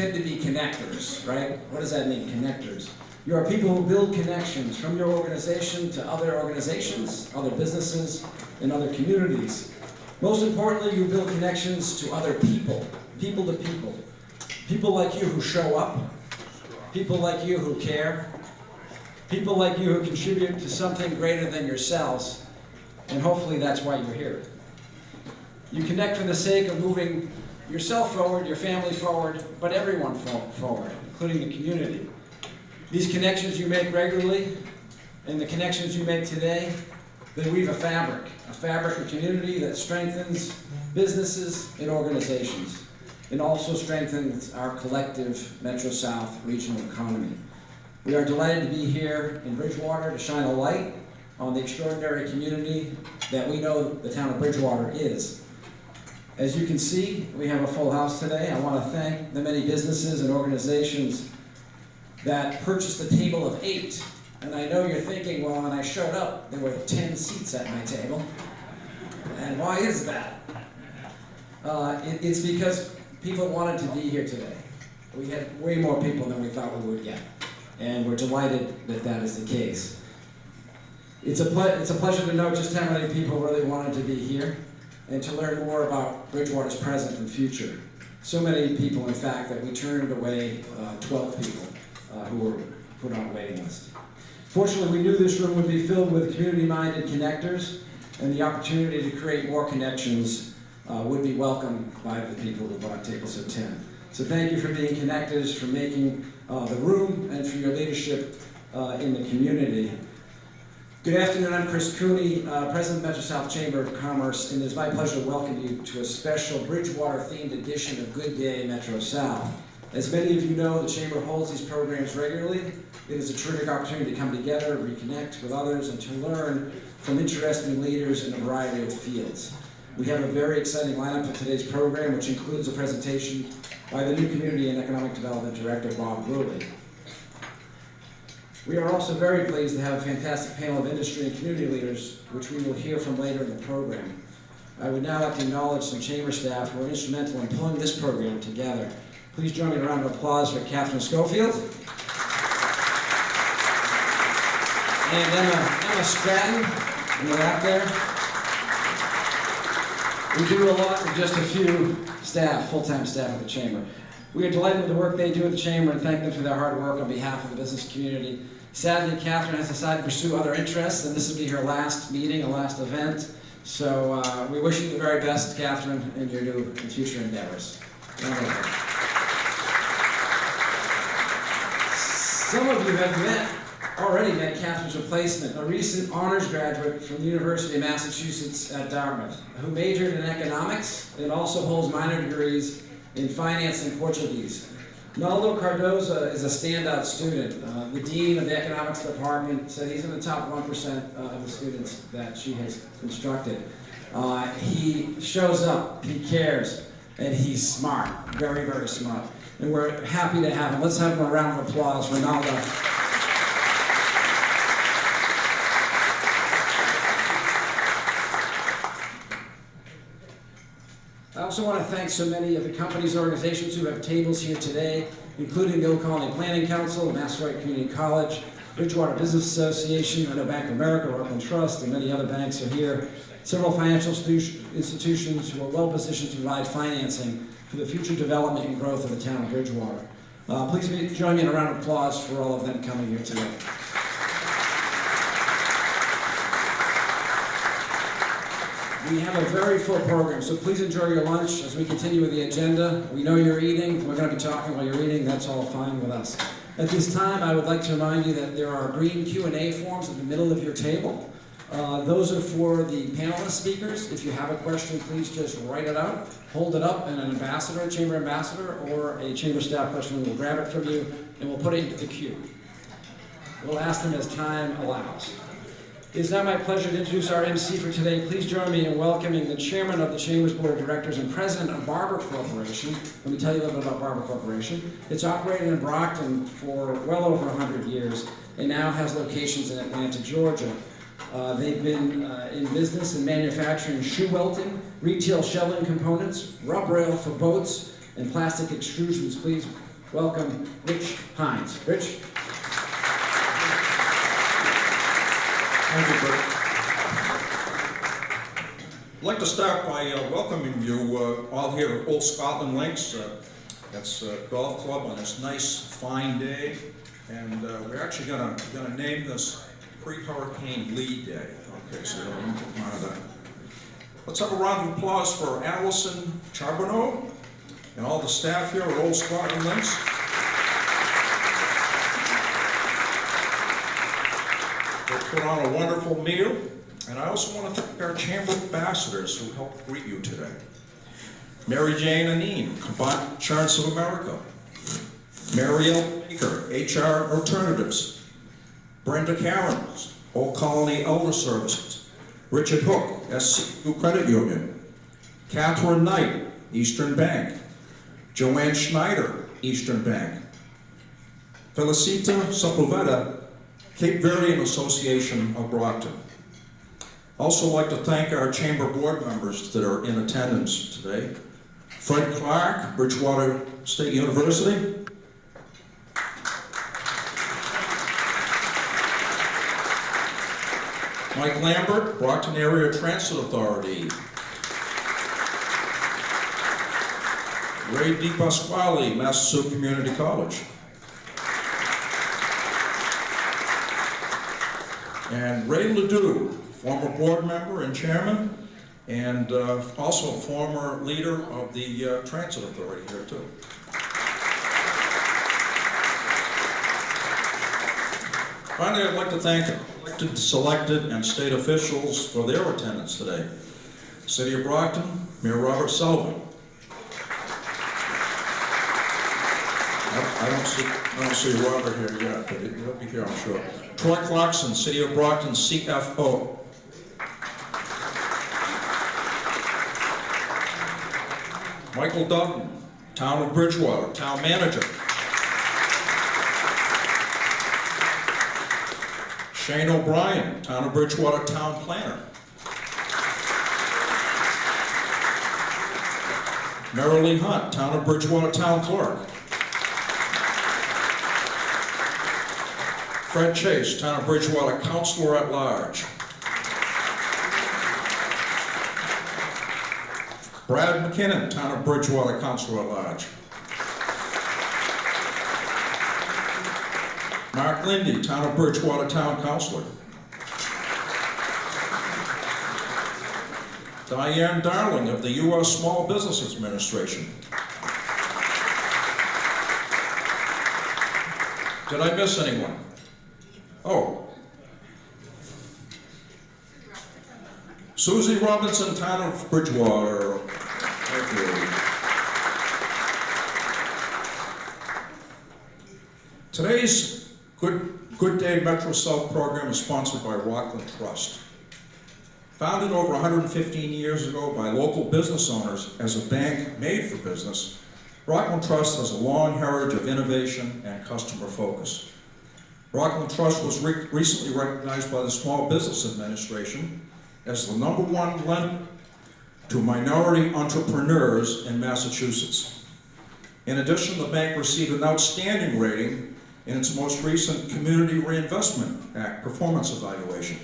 tend to be connectors, right? What does that mean, connectors? You are people who build connections from your organization to other organizations, other businesses, and other communities. Most importantly, you build connections to other people, people to people. People like you who show up, people like you who care, people like you who contribute to something greater than yourselves, and hopefully that's why you're here. You connect for the sake of moving yourself forward, your family forward, but everyone forward, including the community. These connections you make regularly, and the connections you make today, they weave a fabric of community that strengthens businesses and organizations, and also strengthens our collective Metro South regional economy. We are delighted to be here in Bridgewater to shine a light on the extraordinary community that we know the town of Bridgewater is. As you can see, we have a full house today. I want to thank the many businesses and organizations that purchased a table of 8. And I know you're thinking, well, when I showed up, there were 10 seats at my table. And why is that? It's because people wanted to be here today. We had way more people than we thought we would get. And we're delighted that that is the case. It's a pleasure to know just how many people really wanted to be here and to learn more about Bridgewater's present and future. So many people, in fact, that we turned away 12 people who were put on a waiting list. Fortunately, we knew this room would be filled with community-minded connectors, and the opportunity to create more connections would be welcomed by the people who bought tables of 10. So thank you for being connectors, for making the room, and for your leadership in the community. Good afternoon, I'm Chris Cooney, President of Metro South Chamber of Commerce, and it is my pleasure to welcome you to a special Bridgewater-themed edition of Good Day Metro South. As many of you know, the Chamber holds these programs regularly. It is a terrific opportunity to come together, reconnect with others, and to learn from interesting leaders in a variety of fields. We have a very exciting lineup for today's program, which includes a presentation by the new Community and Economic Development Director, Bob Rulli. We are also very pleased to have a fantastic panel of industry and community leaders, which we will hear from later in the program. I would now like to acknowledge some chamber staff who are instrumental in pulling this program together. Please join me in a round of applause for Catherine Schofield and Emma Stratton in the back there. We do a lot with just a few staff, full-time staff at the Chamber. We are delighted with the work they do at the Chamber and thank them for their hard work on behalf of the business community. Sadly, Catherine has decided to pursue other interests, and this will be her last meeting, her last event. So we wish you the very best, Catherine, in your new and future endeavors. Some of you have already met Catherine's replacement, a recent honors graduate from the University of Massachusetts at Dartmouth, who majored in economics and also holds minor degrees in finance and Portuguese. Naldo Cardoza is a standout student. The dean of the economics department said he's in the top 1% of the students that she has instructed. He shows up, he cares, and he's smart, very, very smart. And we're happy to have him. Let's have a round of applause for Naldo. I also want to thank so many of the companies and organizations who have tables here today, including the Old Colony Planning Council, the Massachusetts Community College, Bridgewater Business Association, I know Bank of America, Rockland Trust, and many other banks are here. Several financial institutions who are well positioned to provide financing for the future development and growth of the town of Bridgewater. Please join me in a round of applause for all of them coming here today. We have a very full program, so please enjoy your lunch as we continue with the agenda. We know you're eating. We're going to be talking while you're eating. That's all fine with us. At this time, I would like to remind you that there are green Q&A forms in the middle of your table. Those are for the panelist speakers. If you have a question, please just write it out, hold it up, and an ambassador, a chamber ambassador, or a chamber staff person will grab it from you, and we'll put it into the queue. We'll ask them as time allows. It is now my pleasure to introduce our MC for today. Please join me in welcoming the chairman of the Chamber's Board of Directors and president of Barber Corporation. Let me tell you a little bit about Barber Corporation. It's operated in Brockton for well over 100 years and now has locations in Atlanta, Georgia. They've been in business and manufacturing shoe welting, retail shelving components, rub rail for boats, and plastic extrusions. Please welcome Rich Hines. Rich? Thank you, Bert. I'd like to start by welcoming you all here at Old Scotland Links. That's a golf club on this nice, fine day. And we're actually gonna name this Pre-Hurricane Lee Day. Okay, so we'll honor that. Let's have a round of applause for Allison Charbonneau and all the staff here at Old Scotland Links. They put on a wonderful meal. And I also want to thank our Chamber ambassadors who helped greet you today. Mary Jane Aneen, Combined Insurance of America. Marielle Baker, HR Alternatives. Brenda Cairns, Old Colony Elder Services. Richard Hook, SCU Credit Union. Catherine Knight, Eastern Bank. Joanne Schneider, Eastern Bank. Felicita Sepulveda, Cape Verdean Association of Brockton. Also like to thank our Chamber board members that are in attendance today. Fred Clark, Bridgewater State University. Mike Lambert, Brockton Area Transit Authority. Ray DiPasquale, Massachusetts Community College. And Ray Ledoux, former board member and chairman, and also former leader of the Transit Authority here too. Finally, I'd like to thank elected, selected, and state officials for their attendance today. City of Brockton, Mayor Robert Sullivan. I don't see Robert here yet, but he'll be here, I'm sure. Troy Clarkson, City of Brockton CFO. Michael Dutton, Town of Bridgewater, Town Manager. Shane O'Brien, Town of Bridgewater, Town Planner. Marilee Hunt, Town of Bridgewater, Town Clerk. Fred Chase, Town of Bridgewater, Counselor at Large. Brad McKinnon, Town of Bridgewater, Counselor at Large. Mark Lindy, Town of Bridgewater, Town Councilor. Diane Darling of the U.S. Small Business Administration. Did I miss anyone? Oh. Susie Robinson, Town of Bridgewater. Thank you. Today's Good Day Metro South program is sponsored by Rockland Trust. Founded over 115 years ago by local business owners as a bank made for business, Rockland Trust has a long heritage of innovation and customer focus. Rockland Trust was recently recognized by the Small Business Administration as the #1 lender to minority entrepreneurs in Massachusetts. In addition, the bank received an outstanding rating in its most recent Community Reinvestment Act performance evaluation.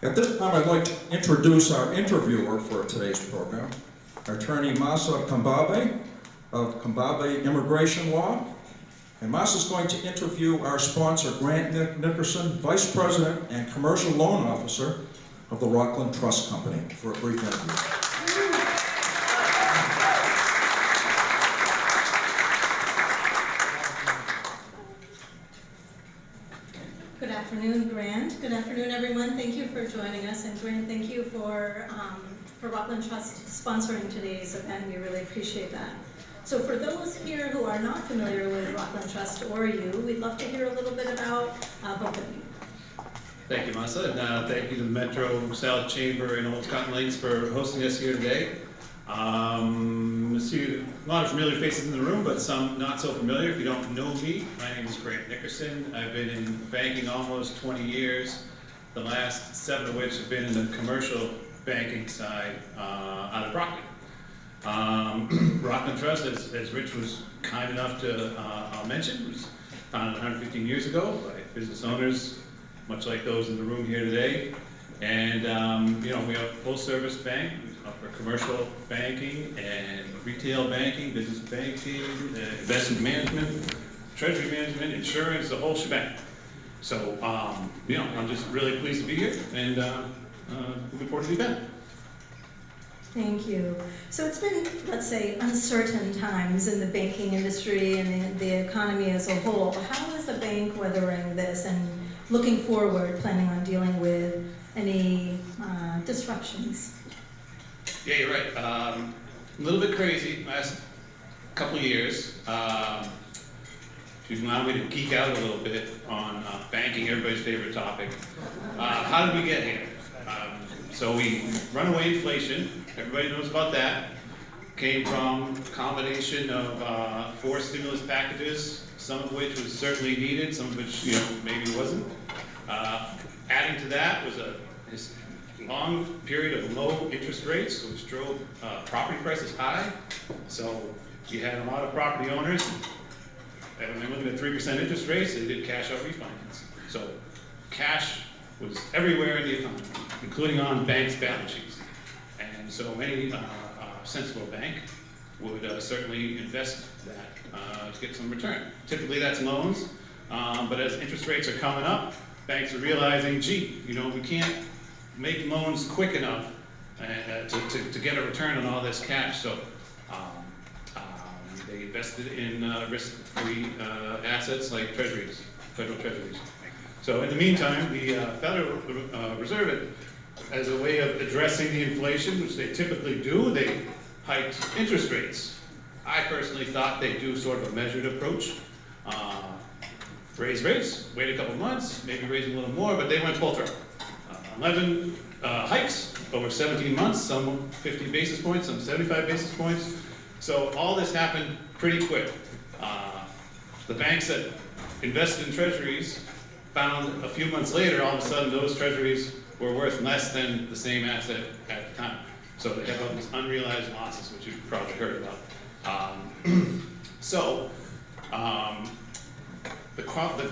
At this time, I'd like to introduce our interviewer for today's program, Attorney Masa Kambabe of Kambabe Immigration Law. And Masa's going to interview our sponsor, Grant Nickerson, Vice President and Commercial Loan Officer of the Rockland Trust Company, for a brief interview. Good afternoon, Grant. Good afternoon, everyone. Thank you for joining us. And Grant, thank you for Rockland Trust sponsoring today's event. We really appreciate that. So for those here who are not familiar with Rockland Trust or you, we'd love to hear a little bit about both of you. Thank you, Masa, and thank you to the Metro South Chamber and Old Scotland Links for hosting us here today. I see a lot of familiar faces in the room, but some not so familiar. If you don't know me, my name is Grant Nickerson. I've been in banking almost 20 years, the last 7 of which have been in the commercial banking side out of Brockton. Brockton Trust, as Rich was kind enough to mention, was founded 115 years ago by business owners, much like those in the room here today. And we have a full-service bank. We offer commercial banking and retail banking, business banking, investment management, treasury management, insurance, the whole shebang. So, I'm just really pleased to be here and looking forward to the event. Thank you. So it's been, let's say, uncertain times in the banking industry and the economy as a whole. How is the bank weathering this and looking forward, planning on dealing with any disruptions? Yeah, you're right. A little bit crazy last couple of years. If you allow me to geek out a little bit on banking, everybody's favorite topic. How did we get here? So we runaway inflation, everybody knows about that. Came from a combination of 4 stimulus packages, some of which was certainly needed, some of which maybe wasn't. Adding to that was this long period of low interest rates, which drove property prices high. So you had a lot of property owners, and when they were looking at 3% interest rates, they did cash out refinance. So cash was everywhere in the economy, including on banks' balance sheets. And so any sensible bank would certainly invest that to get some return. Typically that's loans, but as interest rates are coming up, banks are realizing, gee, we can't make loans quick enough to get a return on all this cash. So they invested in risk-free assets like treasuries, federal treasuries. So in the meantime, the Federal Reserve, as a way of addressing the inflation, which they typically do, they hiked interest rates. I personally thought they'd do sort of a measured approach. Raise rates, wait a couple months, maybe raise a little more, but they went full throttle. 11 hikes over 17 months, some 50 basis points, some 75 basis points. So all this happened pretty quick. The banks that invested in treasuries found a few months later, all of a sudden, those treasuries were worth less than the same asset at the time. So they have all these unrealized losses, which you've probably heard about.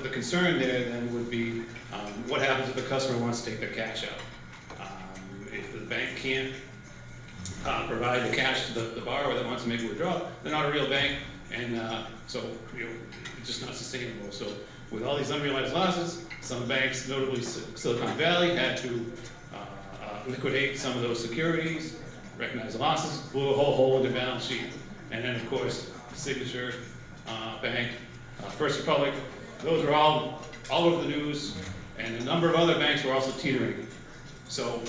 The concern there then would be what happens if the customer wants to take their cash out. If the bank can't provide the cash to the borrower that wants to make a withdrawal, they're not a real bank, and so it's just not sustainable. So with all these unrealized losses, some banks, notably Silicon Valley, had to liquidate some of those securities, recognize the losses, blew a whole hole in their balance sheet. And then, of course, Signature Bank, First Republic, those were all over the news, and a number of other banks were also teetering. So,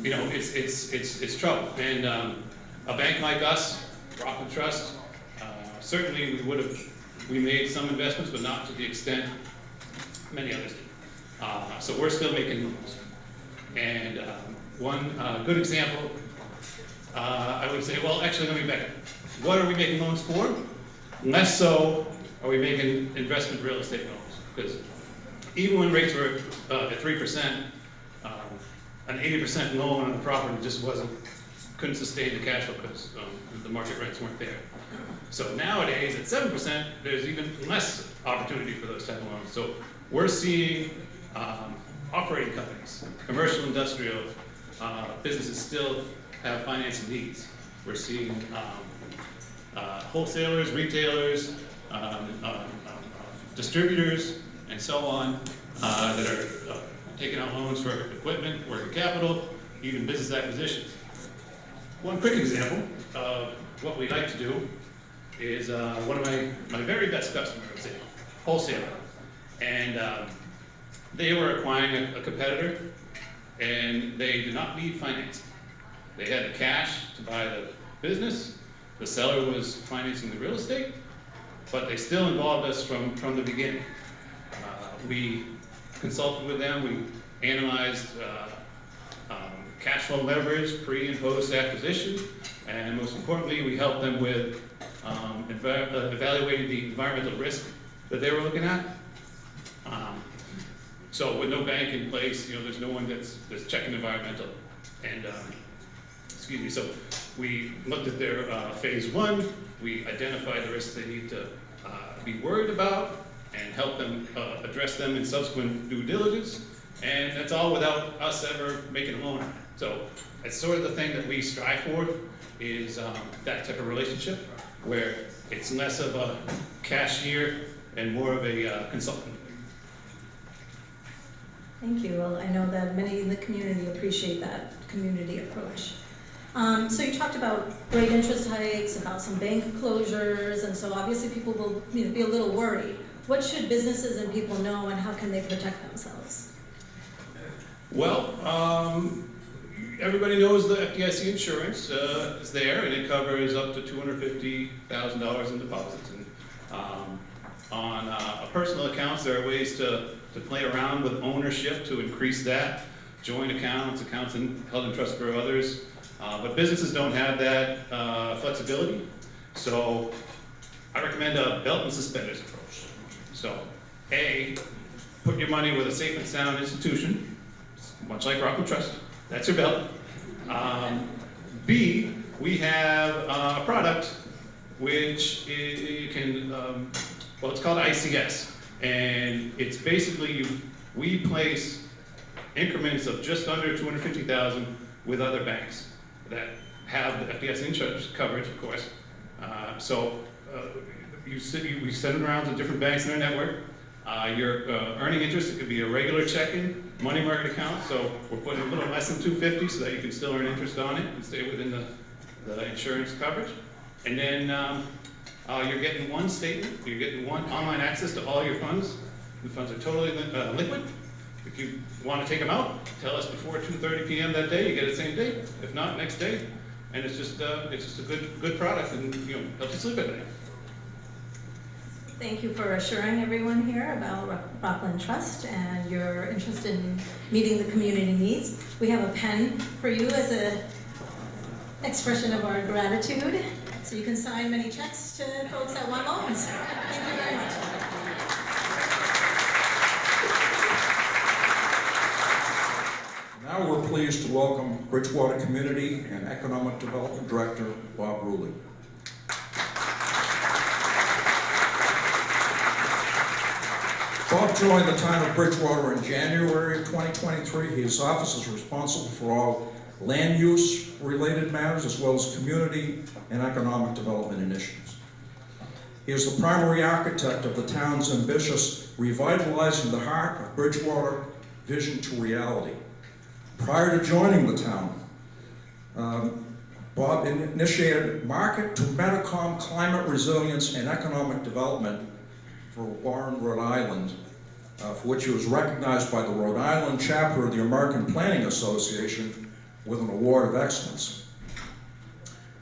it's trouble. And a bank like us, Brockton Trust, certainly we made some investments, but not to the extent many others did. So we're still making loans. And one good example, I would say, well, actually, let me back up. What are we making loans for? Less so are we making investment real estate loans. Because even when rates were at 3%, an 80% loan on a property just couldn't sustain the cash flow because the market rents weren't there. So nowadays, at 7%, there's even less opportunity for those type of loans. So we're seeing operating companies, commercial, industrial businesses still have financing needs. We're seeing wholesalers, retailers, distributors, and so on that are taking out loans for equipment, working capital, even business acquisitions. One quick example of what we like to do is one of my very best customers, I would say, wholesaler. And they were acquiring a competitor, and they did not need financing. They had the cash to buy the business. The seller was financing the real estate, but they still involved us from the beginning. We consulted with them. We analyzed cash flow leverage, pre and post acquisition, and most importantly, we helped them with evaluating the environmental risk that they were looking at. So with no bank in place, there's no one that's checking environmental. And excuse me. So We looked at their phase one, we identified the risks they need to be worried about, and help them address them in subsequent due diligence, and that's all without us ever making a loan. So it's sort of the thing that we strive for, is that type of relationship, where it's less of a cashier and more of a consultant. Thank you. Well, I know that many in the community appreciate that community approach. So you talked about rate interest hikes, about some bank closures, and so obviously people will be a little worried. What should businesses and people know, and how can they protect themselves? Well, everybody knows the FDIC insurance is there, and it covers up to $250,000 in deposits. And on personal accounts, there are ways to play around with ownership to increase that. Joint accounts, accounts held in trust for others. But businesses don't have that flexibility. So I recommend a belt and suspenders approach. So A, put your money with a safe and sound institution, much like Rockland Trust. That's your belt. B, we have a product which can, well, it's called ICS. And it's basically, we place increments of just under $250,000 with other banks that have the FDIC insurance coverage, of course. We send them around to different banks in our network. You're earning interest. It could be a regular checking, money market account. So we're putting a little less than $250 so that you can still earn interest on it and stay within the insurance coverage. And then you're getting one statement. You're getting one online access to all your funds. The funds are totally liquid. If you want to take them out, tell us before 2:30 p.m. that day. You get it same day. If not, next day. And it's just a good product, and helps you sleep at night. Thank you for assuring everyone here about Rockland Trust and your interest in meeting the community needs. We have a pen for you as an expression of our gratitude, so you can sign many checks to folks that want loans. Thank you very much. Now we're pleased to welcome Bridgewater Community and Economic Development Director, Bob Rulli. Bob joined the town of Bridgewater in January of 2023. His office is responsible for all land use related matters as well as community and economic development initiatives. He is the primary architect of the town's ambitious Revitalizing the Heart of Bridgewater Vision to Reality. Prior to joining the town, Bob initiated Market to Metacom Climate Resilience and Economic Development for Warren, Rhode Island, for which he was recognized by the Rhode Island chapter of the American Planning Association with an award of excellence.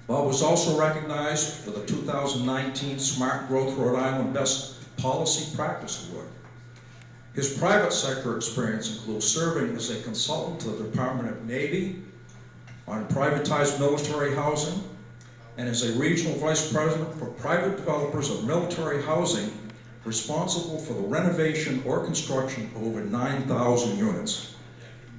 Bob was also recognized with a 2019 Smart Growth Rhode Island Best Policy Practice Award. His private sector experience includes serving as a consultant to the Department of Navy on privatized military housing and as a regional vice president for private developers of military housing responsible for the renovation or construction of over 9,000 units.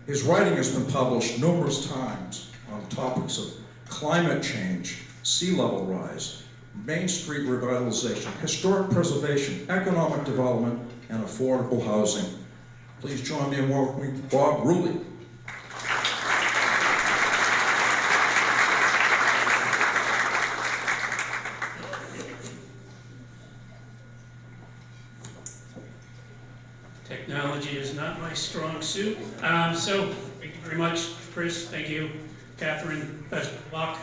His writing has been published numerous times on topics of climate change, sea level rise, Main Street revitalization, historic preservation, economic development, and affordable housing. Please join me in welcoming Bob Rulli. Technology is not my strong suit. So, thank you very much, Chris. Thank you, Catherine. Best of luck.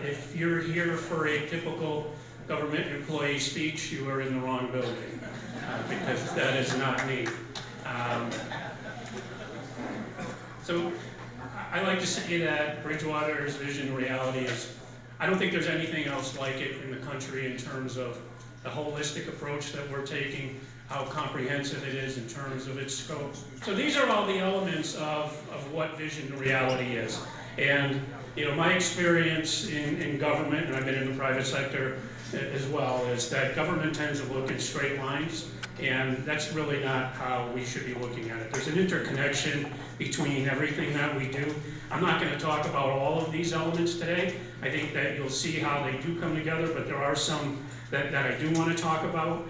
If you're here for a typical government employee speech, you are in the wrong building, because that is not me. So, I like to say that Bridgewater's vision reality is, I don't think there's anything else like it in the country in terms of the holistic approach that we're taking, how comprehensive it is in terms of its scope. So these are all the elements of what vision reality is. And my experience in government, and I've been in the private sector as well, is that government tends to look in straight lines, and that's really not how we should be looking at it. There's an interconnection between everything that we do. I'm not going to talk about all of these elements today, I think that you'll see how they do come together, but there are some that I do want to talk about.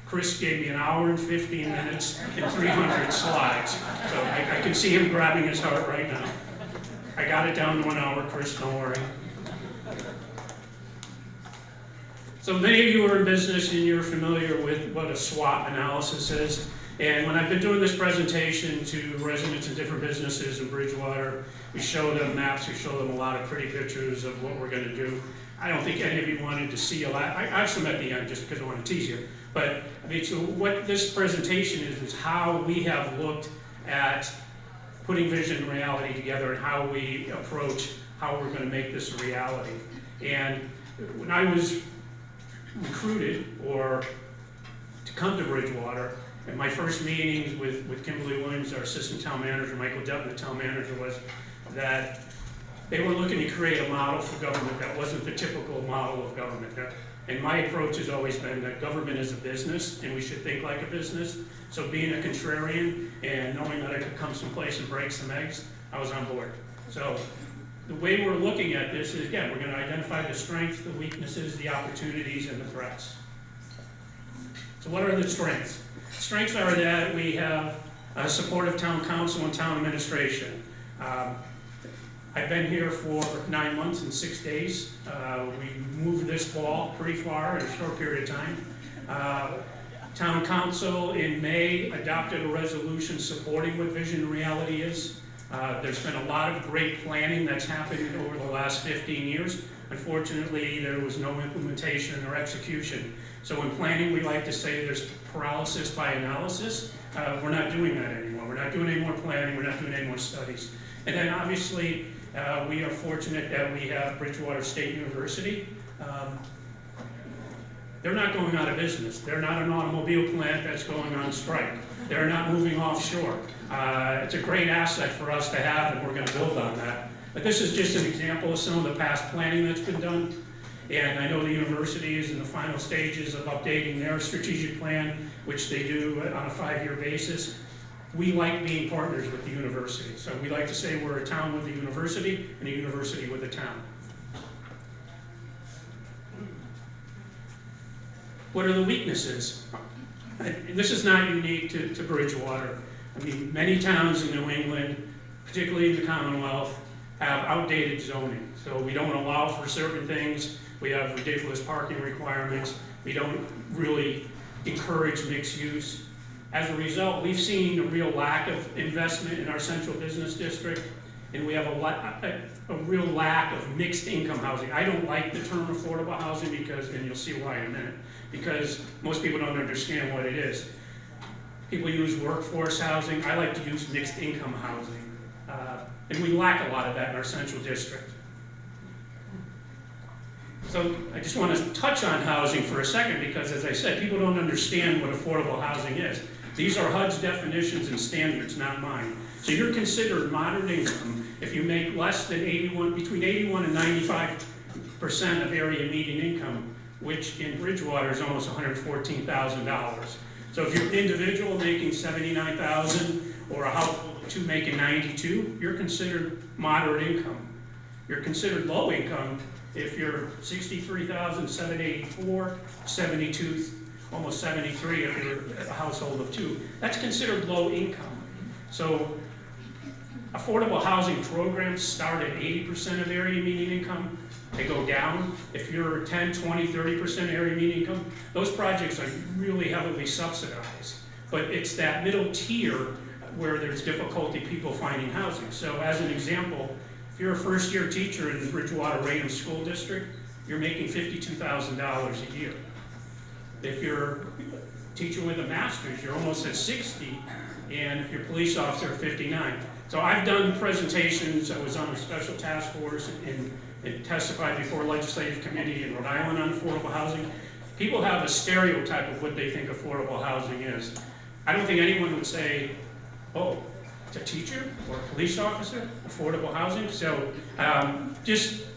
Chris gave me an hour and 15 minutes and 300 slides, so I can see him grabbing his heart right now. I got it down to 1 hour, Chris, don't worry. So many of you are in business and you're familiar with what a SWOT analysis is. And when I've been doing this presentation to residents in different businesses in Bridgewater, we show them maps, we show them a lot of pretty pictures of what we're going to do. I don't think any of you wanted to see a lot. I have some at the end just because I want to tease you. But I mean, so what this presentation is how we have looked at putting vision and reality together and how we approach how we're going to make this a reality. And when I was recruited or to come to Bridgewater, and my first meetings with Kimberly Williams, our assistant town manager, Michael Dutton, the town manager, was that they were looking to create a model for government that wasn't the typical model of government. And my approach has always been that government is a business and we should think like a business. So being a contrarian and knowing that I could come someplace and break some eggs, I was on board. So the way we're looking at this is, again, we're going to identify the strengths, the weaknesses, the opportunities, and the threats. So what are the strengths? Strengths are that we have a supportive town council and town administration. I've been here for 9 months and 6 days. We moved this ball pretty far in a short period of time. Town council in May adopted a resolution supporting what vision and reality is. There's been a lot of great planning that's happened over the last 15 years. Unfortunately, there was no implementation or execution. So in planning, we like to say there's paralysis by analysis. We're not doing that anymore. We're not doing any more planning. We're not doing any more studies. And then obviously, we are fortunate that we have Bridgewater State University. They're not going out of business. They're not an automobile plant that's going on strike. They're not moving offshore. It's a great asset for us to have, and we're going to build on that. But this is just an example of some of the past planning that's been done. And I know the university is in the final stages of updating their strategic plan, which they do on a 5-year basis. We like being partners with the university. So we like to say we're a town with a university and a university with a town. What are the weaknesses? And this is not unique to Bridgewater. I mean, many towns in New England, particularly in the Commonwealth, have outdated zoning. So we don't allow for certain things. We have ridiculous parking requirements. We don't really encourage mixed use. As a result, we've seen a real lack of investment in our central business district, and we have a real lack of mixed income housing. I don't like the term affordable housing because, and you'll see why in a minute, because most people don't understand what it is. People use workforce housing. I like to use mixed income housing. And we lack a lot of that in our central district. So I just want to touch on housing for a second because, as I said, people don't understand what affordable housing is. These are HUD's definitions and standards, not mine. So you're considered moderate income if you make less than between 81 and 95% of area median income, which in Bridgewater is almost $114,000. So if you're an individual making $79,000 or a household of 2 making $92,000, you're considered moderate income. You're considered low income if you're $63,784, 72, almost 73 if you're a household of 2. That's considered low income. So affordable housing programs start at 80% of area median income. They go down. If you're 10, 20, 30% area median income, those projects are really heavily subsidized. But it's that middle tier where there's difficulty people finding housing. So as an example, if you're a first-year teacher in the Bridgewater Raynham School District, you're making $52,000 a year. If you're a teacher with a master's, you're almost at 60, and if you're a police officer, 59. So I've done presentations. I was on a special task force and testified before a legislative committee in Rhode Island on affordable housing. People have a stereotype of what they think affordable housing is. I don't think anyone would say, oh, it's a teacher or a police officer, affordable housing. So just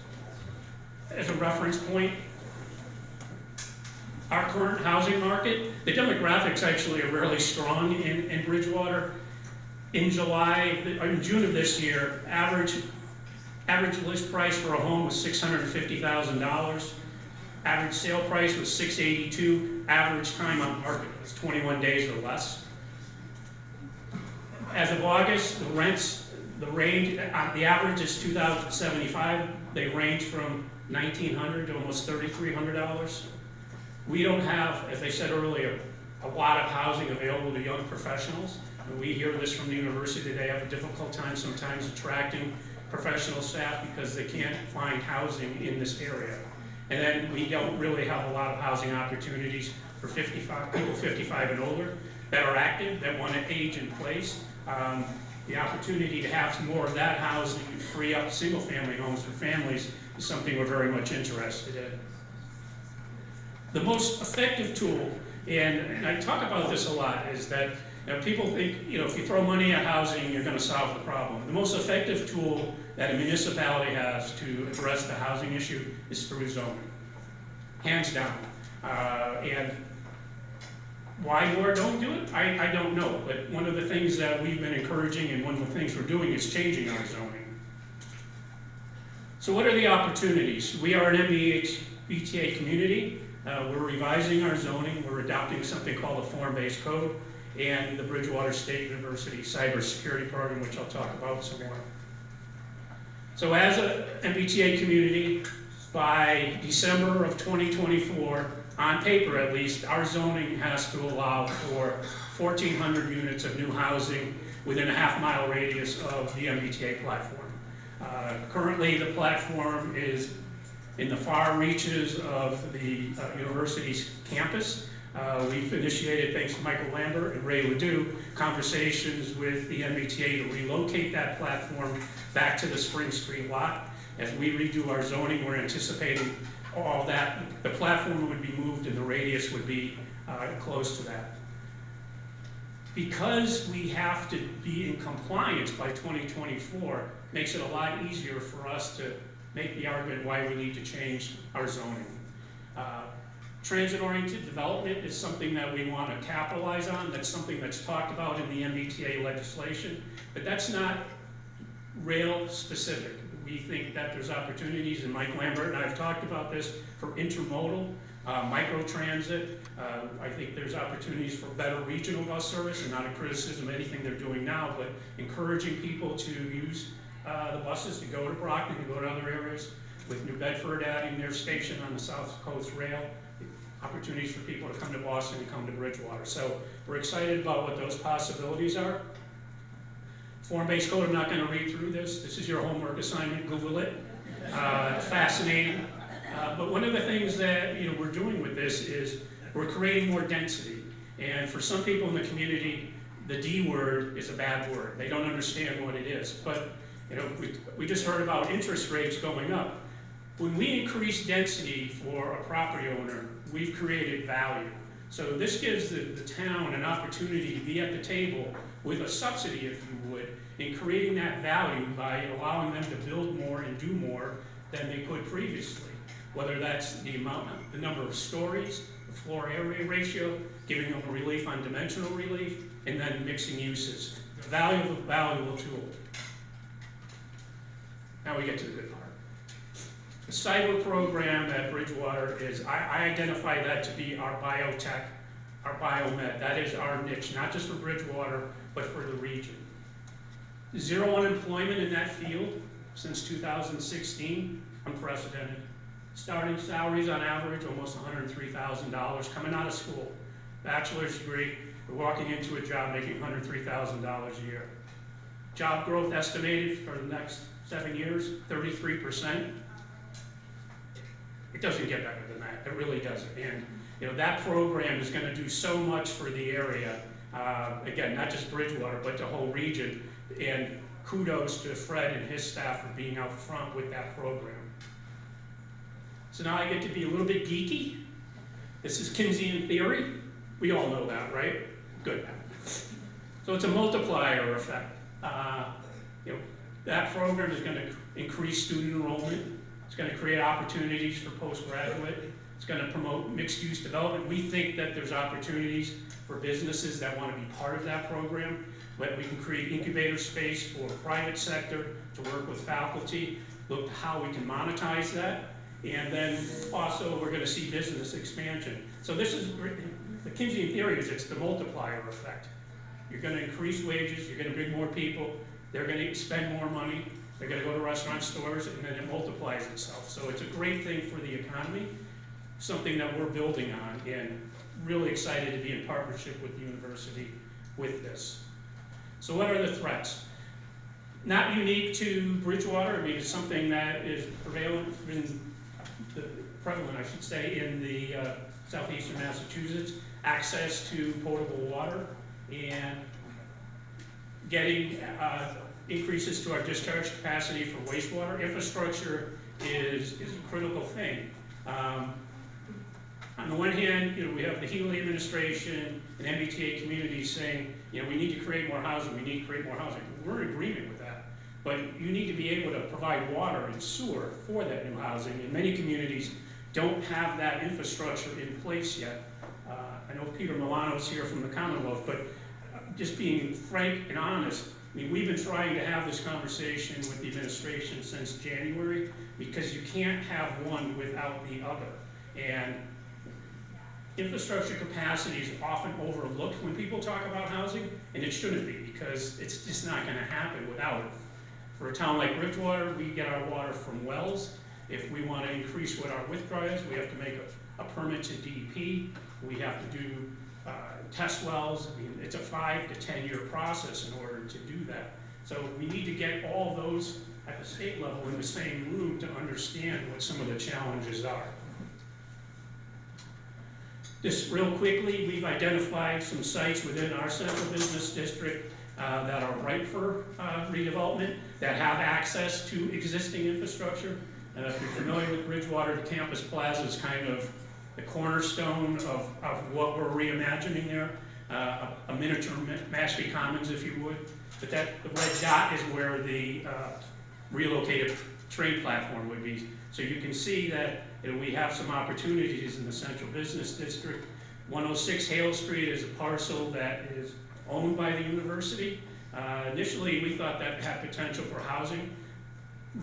as a reference point, our current housing market, the demographics actually are really strong in Bridgewater. In June of this year, average Average list price for a home was $650,000. Average sale price was $682,000. Average time on market was 21 days or less. As of August, the rents, the average is $2,075. They range from $1,900 to almost $3,300. We don't have, as I said earlier, a lot of housing available to young professionals. And we hear this from the university. They have a difficult time sometimes attracting professional staff because they can't find housing in this area. And then we don't really have a lot of housing opportunities for people 55 and older that are active, that want to age in place. The opportunity to have more of that housing and free up single-family homes for families is something we're very much interested in. The most effective tool, and I talk about this a lot, is that people think, if you throw money at housing, you're going to solve the problem. The most effective tool that a municipality has to address the housing issue is through zoning, hands down. And why more don't do it? I don't know, but one of the things that we've been encouraging and one of the things we're doing is changing our zoning. So what are the opportunities? We are an MBTA community. We're revising our zoning. We're adopting something called a form-based code and the Bridgewater State University cybersecurity program, which I'll talk about some more. So as an MBTA community, by December of 2024, on paper at least, our zoning has to allow for 1,400 units of new housing within a half-mile radius of the MBTA platform. Currently, the platform is in the far reaches of the university's campus. We've initiated, thanks to Michael Lambert and Ray Ledoux, conversations with the MBTA to relocate that platform back to the Spring Street lot. As we redo our zoning, we're anticipating all that. The platform would be moved and the radius would be close to that. Because we have to be in compliance by 2024, makes it a lot easier for us to make the argument why we need to change our zoning. Transit-oriented development is something that we want to capitalize on. That's something that's talked about in the MBTA legislation, but that's not rail specific. We think that there's opportunities, and Mike Lambert and I have talked about this, for intermodal, microtransit. I think there's opportunities for better regional bus service, and not a criticism of anything they're doing now, but encouraging people to use the buses to go to Brockton, to go to other areas, with New Bedford adding their station on the South Coast Rail. Opportunities for people to come to Boston and come to Bridgewater. So we're excited about what those possibilities are. Form-based code, I'm not going to read through this. This is your homework assignment, Google it. It's fascinating. But one of the things that we're doing with this is we're creating more density. And for some people in the community, the D word is a bad word. They don't understand what it is. But we just heard about interest rates going up. When we increase density for a property owner, we've created value. So this gives the town an opportunity to be at the table with a subsidy, if you would, in creating that value by allowing them to build more and do more than they could previously. Whether that's the number of stories, the floor area ratio, giving them a relief on dimensional relief, and then mixing uses. The value of a valuable tool. Now we get to the good part. The cyber program at Bridgewater is, I identify that to be our biotech, our biomed. That is our niche, not just for Bridgewater, but for the region. Zero unemployment in that field since 2016, unprecedented. Starting salaries on average, almost $103,000 coming out of school. Bachelor's degree, we're walking into a job making $103,000 a year. Job growth estimated for the next 7 years, 33%. It doesn't get better than that. It really doesn't. And that program is going to do so much for the area. Again, not just Bridgewater, but the whole region. And kudos to Fred and his staff for being out front with that program. So now I get to be a little bit geeky. This is Keynesian theory. We all know that, right? Good. So it's a multiplier effect. That program is going to increase student enrollment. It's going to create opportunities for postgraduate. It's going to promote mixed-use development. We think that there's opportunities for businesses that want to be part of that program, that we can create incubator space for private sector to work with faculty. look to how we can monetize that, and then also we're going to see business expansion. So this is, the Keynesian theory is it's the multiplier effect. You're going to increase wages, you're going to bring more people, they're going to spend more money, they're going to go to restaurant stores, and then it multiplies itself. So it's a great thing for the economy, something that we're building on, and really excited to be in partnership with the university with this. So what are the threats? Not unique to Bridgewater. I mean, it's something that is prevalent, I should say, in the southeastern Massachusetts. Access to potable water and getting increases to our discharge capacity for wastewater. Infrastructure is a critical thing. On the one hand, we have the Healy administration and MBTA communities saying, we need to create more housing, we need to create more housing. We're in agreement with that. But you need to be able to provide water and sewer for that new housing. And many communities don't have that infrastructure in place yet. I know Peter Milano's here from the Commonwealth, but just being frank and honest, I mean, we've been trying to have this conversation with the administration since January, because you can't have one without the other. And infrastructure capacity is often overlooked when people talk about housing, and it shouldn't be, because it's just not going to happen without it. For a town like Bridgewater, we get our water from wells. If we want to increase what our withdrawal is, we have to make a permit to DEP. We have to do test wells. I mean, it's a 5 to 10 year process in order to do that. So we need to get all those at the state level in the same room to understand what some of the challenges are. Just real quickly, we've identified some sites within our central business district that are ripe for redevelopment, that have access to existing infrastructure. And if you're familiar with Bridgewater, the Campus Plaza is kind of the cornerstone of what we're reimagining there, a miniature Mashpee Commons, if you would. But the red dot is where the relocated train platform would be. So you can see that we have some opportunities in the central business district. 106 Hale Street is a parcel that is owned by the university. Initially, we thought that had potential for housing.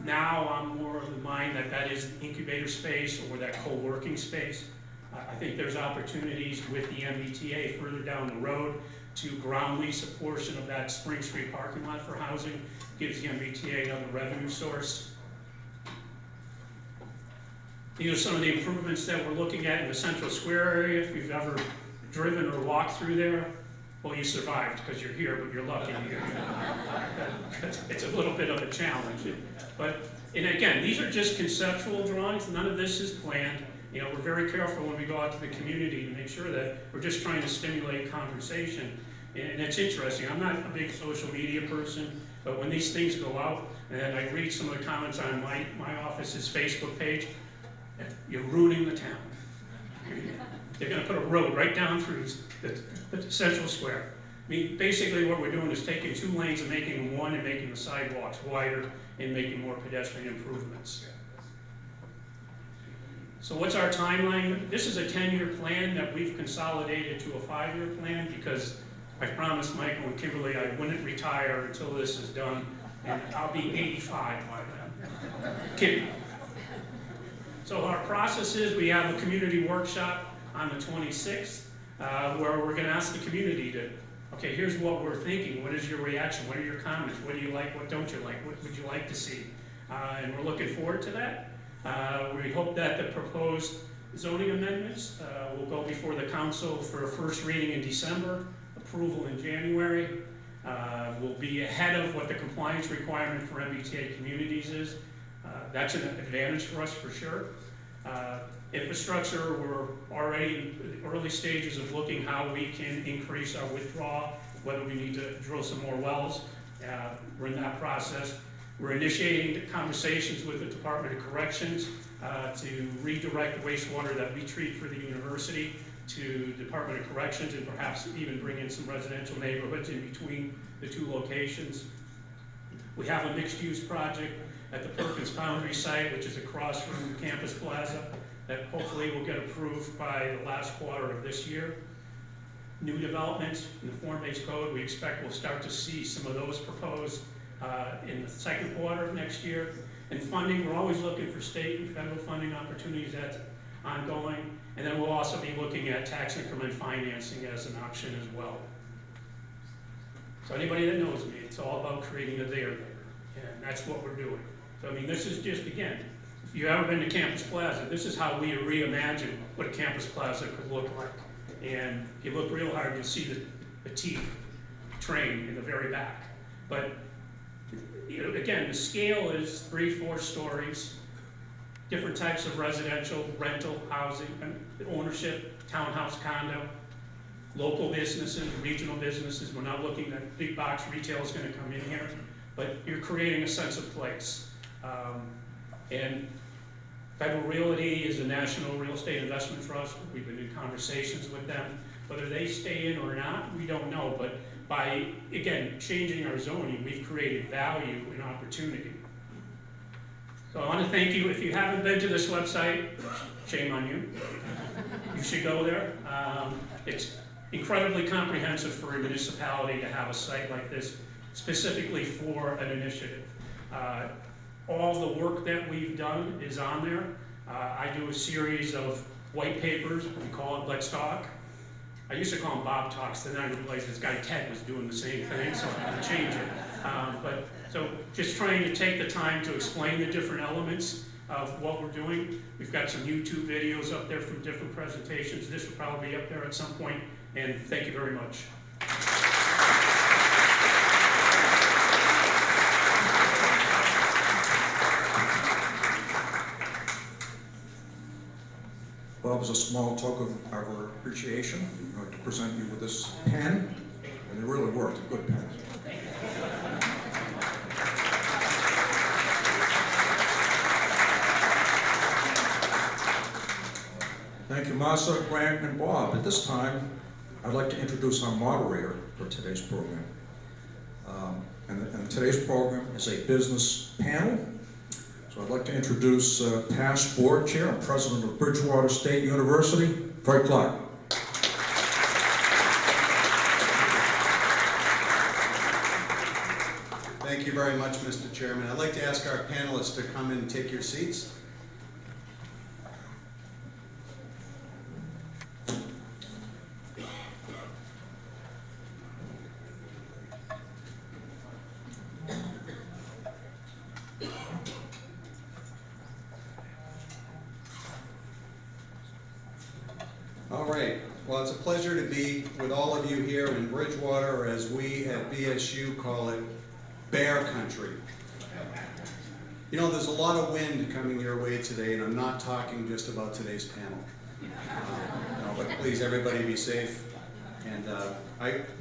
Now I'm more of the mind that that is incubator space or that co-working space. I think there's opportunities with the MBTA further down the road to ground lease a portion of that Spring Street parking lot for housing. Gives the MBTA another revenue source. These are some of the improvements that we're looking at in the Central Square area. If you've ever driven or walked through there, well, you survived because you're here, but you're lucky. It's a little bit of a challenge. And again, these are just conceptual drawings. None of this is planned. We're very careful when we go out to the community to make sure that we're just trying to stimulate conversation. And it's interesting. I'm not a big social media person, but when these things go out, and I read some of the comments on my office's Facebook page, you're ruining the town. They're going to put a road right down through the Central Square. I mean, basically what we're doing is taking 2 lanes and making them 1 and making the sidewalks wider and making more pedestrian improvements. So what's our timeline? This is a 10-year plan that we've consolidated to a 5-year plan because I promised Michael and Kimberly I wouldn't retire until this is done, and I'll be 85 by then. Kidding. So our process is we have a community workshop on the 26th where we're going to ask the community to, okay, here's what we're thinking. What is your reaction? What are your comments? What do you like? What don't you like? What would you like to see? And we're looking forward to that. We hope that the proposed zoning amendments will go before the council for a first reading in December, approval in January. Will be ahead of what the compliance requirement for MBTA communities is. That's an advantage for us for sure. Infrastructure, we're already in the early stages of looking how we can increase our withdrawal, whether we need to drill some more wells. We're in that process. We're initiating conversations with the Department of Corrections to redirect the wastewater that we treat for the university to Department of Corrections and perhaps even bring in some residential neighborhoods in between the 2 locations. We have a mixed-use project at the Perkins Foundry site, which is across from Campus Plaza, that hopefully will get approved by the last quarter of this year. New developments in the form-based code, we expect we'll start to see some of those proposed in the 2nd quarter of next year. And funding, we're always looking for state and federal funding opportunities. That's ongoing. And then we'll also be looking at tax increment financing as an option as well. So anybody that knows me, it's all about creating a there, and that's what we're doing. So I mean, this is just, again, if you've ever been to Campus Plaza, this is how we reimagine what a Campus Plaza could look like. And if you look real hard, you'll see the T train in the very back. But you know, again, the scale is 3-4 stories, different types of residential, rental, housing, and ownership, townhouse, condo, local businesses, regional businesses. We're not looking at big box retail is going to come in here, but you're creating a sense of place. And Federal Realty is a national real estate investment trust. We've been in conversations with them. Whether they stay in or not, we don't know. But by, again, changing our zoning, we've created value and opportunity. So I want to thank you. If you haven't been to this website, shame on you. You should go there. It's incredibly comprehensive for a municipality to have a site like this, specifically for an initiative. All the work that we've done is on there. I do a series of white papers. We call it Let's Talk. I used to call them Bob Talks, then I realized this guy Ted was doing the same thing, so I had to change it. So just trying to take the time to explain the different elements of what we're doing. We've got some YouTube videos up there from different presentations. This will probably be up there at some point, and thank you very much. Bob, as a small token of our appreciation, I'd like to present you with this pen, and it really worked, a good pen. Thank you, Masa, Grant, and Bob. At this time, I'd like to introduce our moderator for today's program. And today's program is a business panel. So I'd like to introduce past board chair and president of Bridgewater State University, Fred Clark. Thank you very much, Mr. Chairman. I'd like to ask our panelists to come in and take your seats. All right, well, it's a pleasure to be with all of you here in Bridgewater, or as we at BSU call it, Bear Country. You know, there's a lot of wind coming your way today, and I'm not talking just about today's panel. No, but please, everybody be safe. And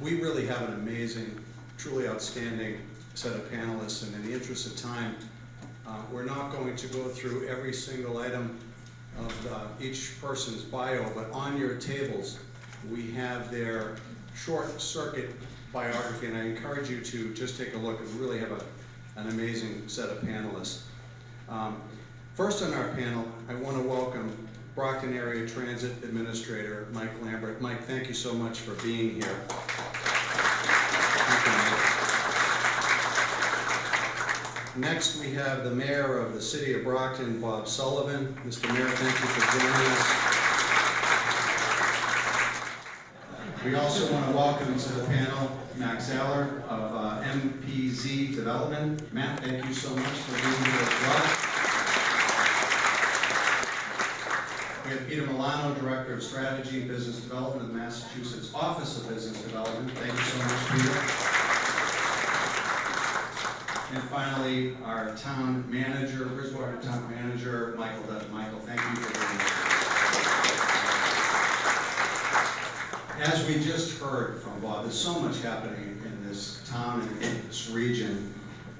we really have an amazing, truly outstanding set of panelists, and in the interest of time, we're not going to go through every single item of each person's bio, but on your tables we have their short circuit biography, and I encourage you to just take a look. We really have an amazing set of panelists. First on our panel, I want to welcome Brockton Area Transit Administrator Mike Lambert. Mike, thank you so much for being here. Next, we have the Mayor of the City of Brockton, Bob Sullivan. Mr. Mayor, thank you for joining us. We also want to welcome to the panel Matt Zahler of MPZ Development. Matt, thank you so much for being here as well. We have Peter Milano, Director of Strategy and Business Development of the Massachusetts Office of Business Development. Thank you so much, Peter. And finally, our town manager, Bridgewater town manager, Michael Dutton. Michael, thank you for being here. As we just heard from Bob, there's so much happening in this town and in this region.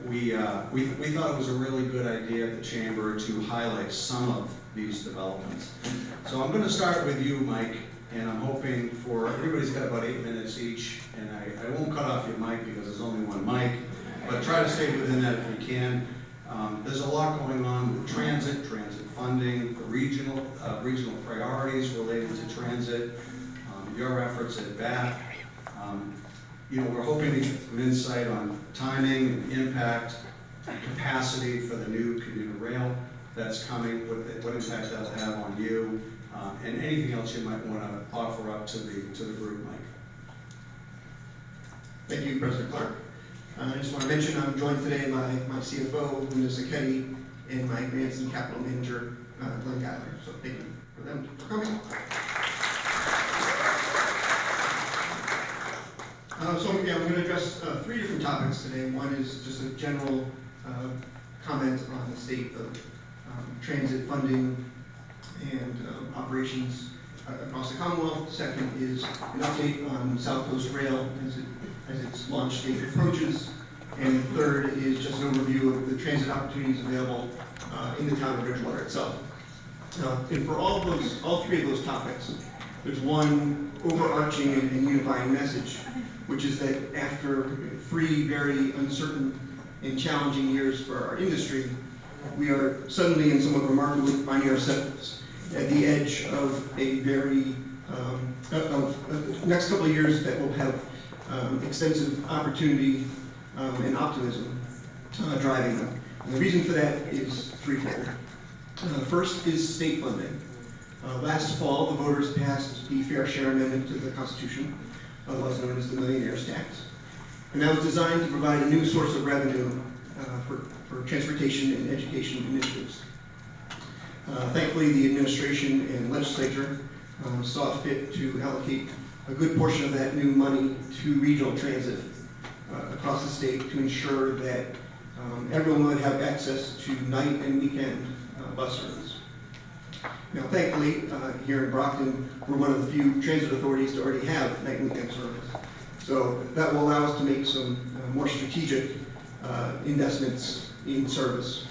We thought it was a really good idea at the Chamber to highlight some of these developments. So I'm going to start with you, Mike, and I'm hoping for, everybody's got about 8 minutes each, and I won't cut off your mic because there's only one mic. But try to stay within that if you can. There's a lot going on with transit funding, the regional priorities related to transit, your efforts at BAT. You know, we're hoping to get some insight on timing and impact, capacity for the new commuter rail that's coming, what impact that'll have on you, and anything else you might want to offer up to the group, Mike. Thank you, President Clark. I just want to mention I'm joined today by my CFO, Linda Zacchetti, and my grants and capital manager, Glenn Geiler. So thank you for them for coming. So yeah, I'm going to address 3 different topics today. One is just a general comment on the state of transit funding and operations across the Commonwealth. Second is an update on South Coast Rail as its launch date approaches. And third is just an overview of the transit opportunities available in the town of Bridgewater itself. And for all 3 of those topics, there's one overarching and unifying message, which is that after 3 very uncertain and challenging years for our industry, we are suddenly and somewhat remarkably finding ourselves at the edge of a very, next couple of years that will have extensive opportunity and optimism driving them. And the reason for that is threefold. First is state funding. Last fall, the voters passed the Fair Share Amendment to the Constitution, otherwise known as the Millionaire's Tax. And that was designed to provide a new source of revenue for transportation and education initiatives. Thankfully, the administration and legislature saw fit to allocate a good portion of that new money to regional transit across the state to ensure that everyone would have access to night and weekend bus service. Now, thankfully, here in Brockton, we're one of the few transit authorities to already have night and weekend service. So that will allow us to make some more strategic investments in service,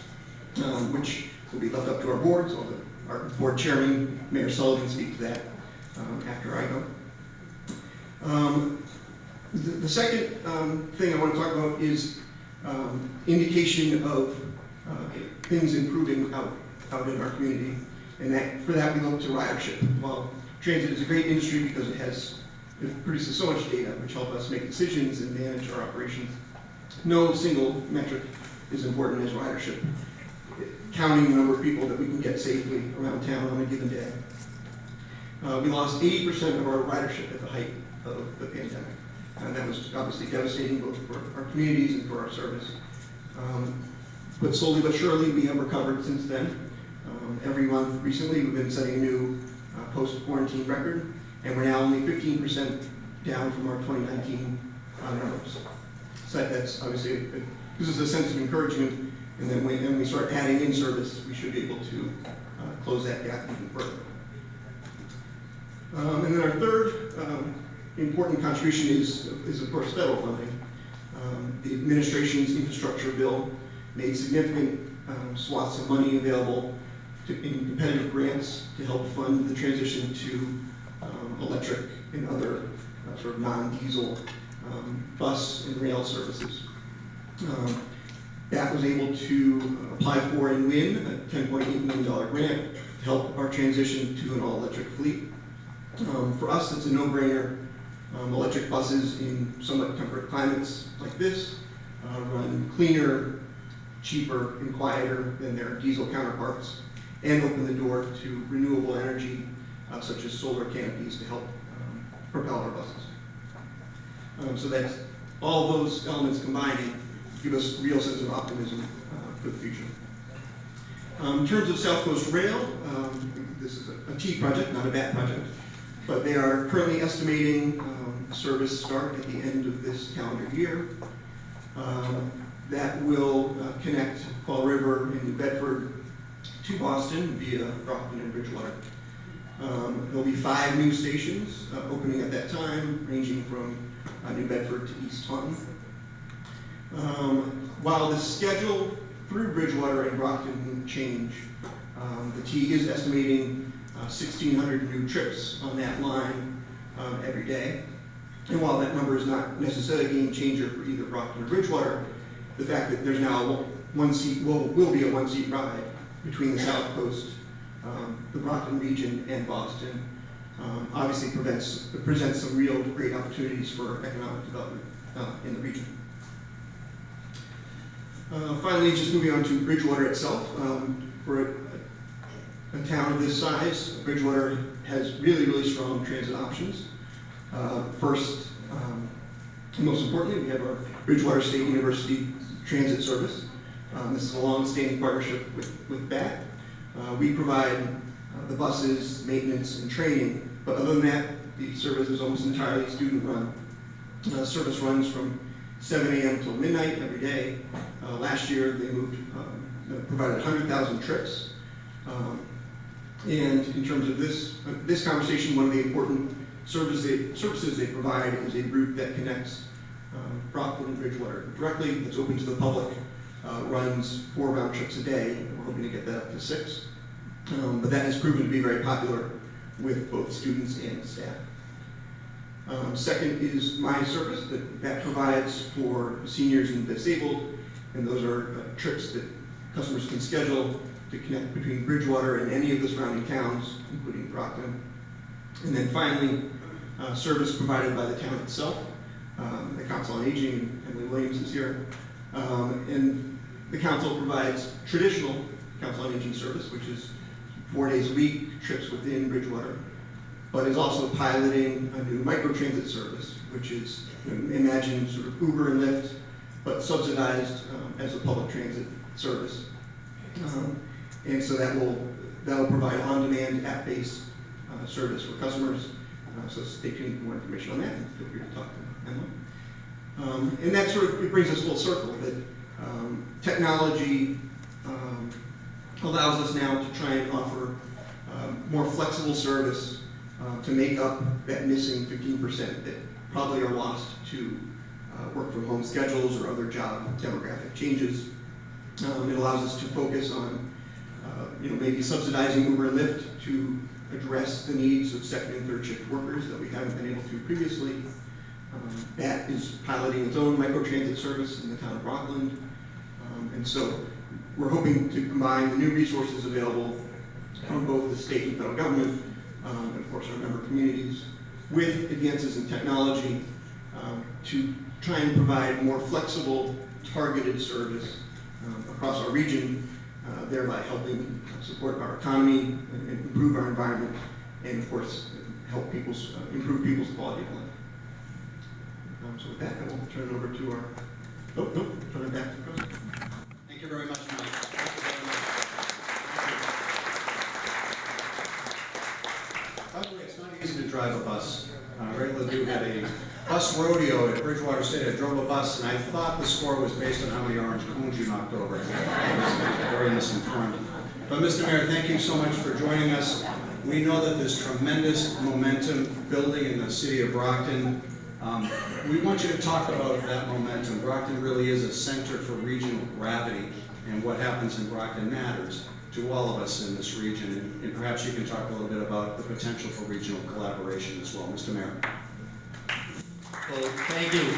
which will be left up to our board. So our board chairman, Mayor Sullivan, speak to that after I go. The second thing I want to talk about is indication of things improving out in our community. And for that, we look to ridership. While transit is a great industry because it produces so much data, which help us make decisions and manage our operations, no single metric is important as ridership. Counting the number of people that we can get safely around town on a given day. We lost 80% of our ridership at the height of the pandemic. And that was obviously devastating both for our communities and for our service. But slowly but surely, we have recovered since then. Every month recently, we've been setting a new post-quarantine record, and we're now only 15% down from our 2019 numbers. So that's obviously, this is a sense of encouragement, and then when we start adding in service, we should be able to close that gap even further. And then our third important contribution is of course federal funding. The administration's infrastructure bill made significant swaths of money available in competitive grants to help fund the transition to electric and other sort of non-diesel bus and rail services. That was able to apply for and win a $10.8 million grant to help our transition to an all-electric fleet. For us, it's a no-brainer. Electric buses in somewhat temperate climates like this run cleaner, cheaper, and quieter than their diesel counterparts, and open the door to renewable energy such as solar canopies to help propel our buses. So that's all those elements combining give us a real sense of optimism for the future. In terms of South Coast Rail, this is a T project, not a BAT project, but they are currently estimating service start at the end of this calendar year. That will connect Fall River and New Bedford to Boston via Brockton and Bridgewater. There'll be 5 new stations opening at that time, ranging from New Bedford to East Taunton. While the schedule through Bridgewater and Brockton will change, the T is estimating 1,600 new trips on that line every day. And while that number is not necessarily a game changer for either Brockton or Bridgewater, the fact that there's now will be a one-seat ride between the South Coast, the Brockton region, and Boston obviously presents some real great opportunities for economic development in the region. Finally, just moving on to Bridgewater itself. For a town of this size, Bridgewater has really strong transit options. First, and most importantly, we have our Bridgewater State University transit service. This is a long-standing partnership with BAT. We provide the buses, maintenance, and training, but other than that, the service is almost entirely student-run. Service runs from 7 a.m. till midnight every day. Last year, they provided 100,000 trips. And in terms of this conversation, one of the important services they provide is a route that connects Brockton and Bridgewater directly, that's open to the public, runs 4 round trips a day. We're hoping to get that up to 6. But that has proven to be very popular with both students and staff. Second is my service that provides for seniors and disabled, and those are trips that customers can schedule to connect between Bridgewater and any of the surrounding towns, including Brockton. And then finally, service provided by the town itself. The Council on Aging, Emily Williams is here. And the council provides traditional Council on Aging service, which is 4 days a week, trips within Bridgewater, but is also piloting a new microtransit service, which is, imagine sort of Uber and Lyft, but subsidized as a public transit service. And so that will provide on-demand, app-based service for customers. So stay tuned for more information on that, and feel free to talk to Emily. And that sort of, it brings us full circle, that technology allows us now to try and offer more flexible service to make up that missing 15% that probably are lost to work from home schedules or other job demographic changes. It allows us to focus on maybe subsidizing Uber and Lyft to address the needs of second and third shift workers that we haven't been able to previously. That is piloting its own microtransit service in the town of Brockton. And so we're hoping to combine the new resources available from both the state and federal government, and of course our member communities, with advances in technology to try and provide more flexible, targeted service across our region, thereby helping support our economy and improve our environment, and of course help improve people's quality of life. So with that, I will turn it over to our, turn it back to the president. Thank you very much, Mike. Thank you very much. By the way, it's not easy to drive a bus. Ray Ledoux had a bus rodeo at Bridgewater State. I drove a bus, and I thought the score was based on how many orange cones you knocked over. I was very misinformed. But Mr. Mayor, thank you so much for joining us. We know that there's tremendous momentum building in the city of Brockton. We want you to talk about that momentum. Brockton really is a center for regional gravity, and what happens in Brockton matters to all of us in this region. And perhaps you can talk a little bit about the potential for regional collaboration as well. Mr. Mayor. Well, thank you.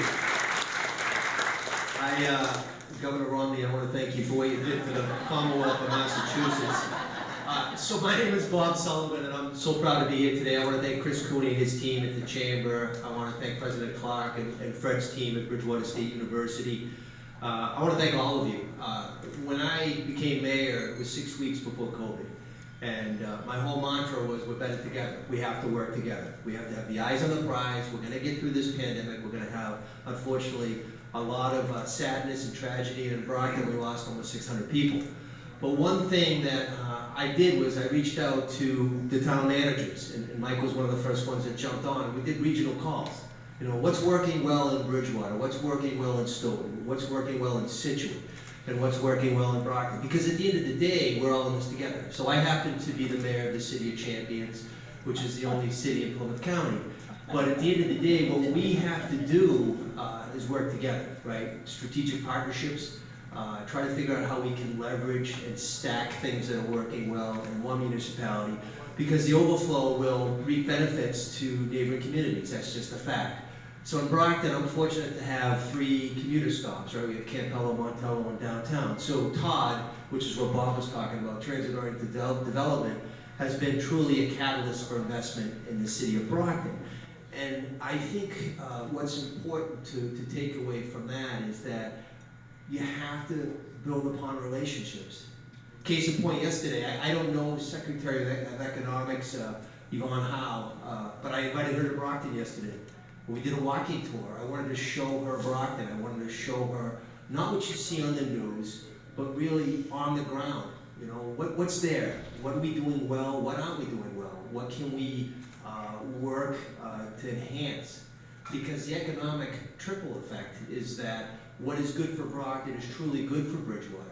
Governor Romney, I want to thank you for what you did for the Commonwealth of Massachusetts. So my name is Bob Sullivan, and I'm so proud to be here today. I want to thank Chris Cooney and his team at the Chamber. I want to thank President Clark and Fred's team at Bridgewater State University. I want to thank all of you. When I became mayor, it was 6 weeks before COVID. And my whole mantra was, we're better together. We have to work together. We have to have the eyes on the prize. We're going to get through this pandemic. We're going to have, unfortunately, a lot of sadness and tragedy. And in Brockton, we lost almost 600 people. But one thing that I did was I reached out to the town managers, and Mike was one of the first ones that jumped on, and we did regional calls. You know, what's working well in Bridgewater? What's working well in Stoughton? What's working well in Situate? And what's working well in Brockton? Because at the end of the day, we're all in this together. So I happen to be the mayor of the City of Champions, which is the only city in Plymouth County. But at the end of the day, what we have to do is work together, right? Strategic partnerships, try to figure out how we can leverage and stack things that are working well in one municipality, because the overflow will reap benefits to neighboring communities. That's just a fact. So in Brockton, I'm fortunate to have 3 commuter stops, right? We have Campello, Montello, and downtown. So Todd, which is what Bob was talking about, transit-oriented development, has been truly a catalyst for investment in the city of Brockton. And I think what's important to take away from that is that you have to build upon relationships. Case in point, yesterday, I don't know Secretary of Economics, Yvonne Howe, but I invited her to Brockton yesterday. We did a walking tour. I wanted to show her Brockton. I wanted to show her not what you see on the news, but really on the ground. You know, what's there? What are we doing well? What aren't we doing well? What can we work to enhance? Because the economic triple effect is that what is good for Brockton is truly good for Bridgewater.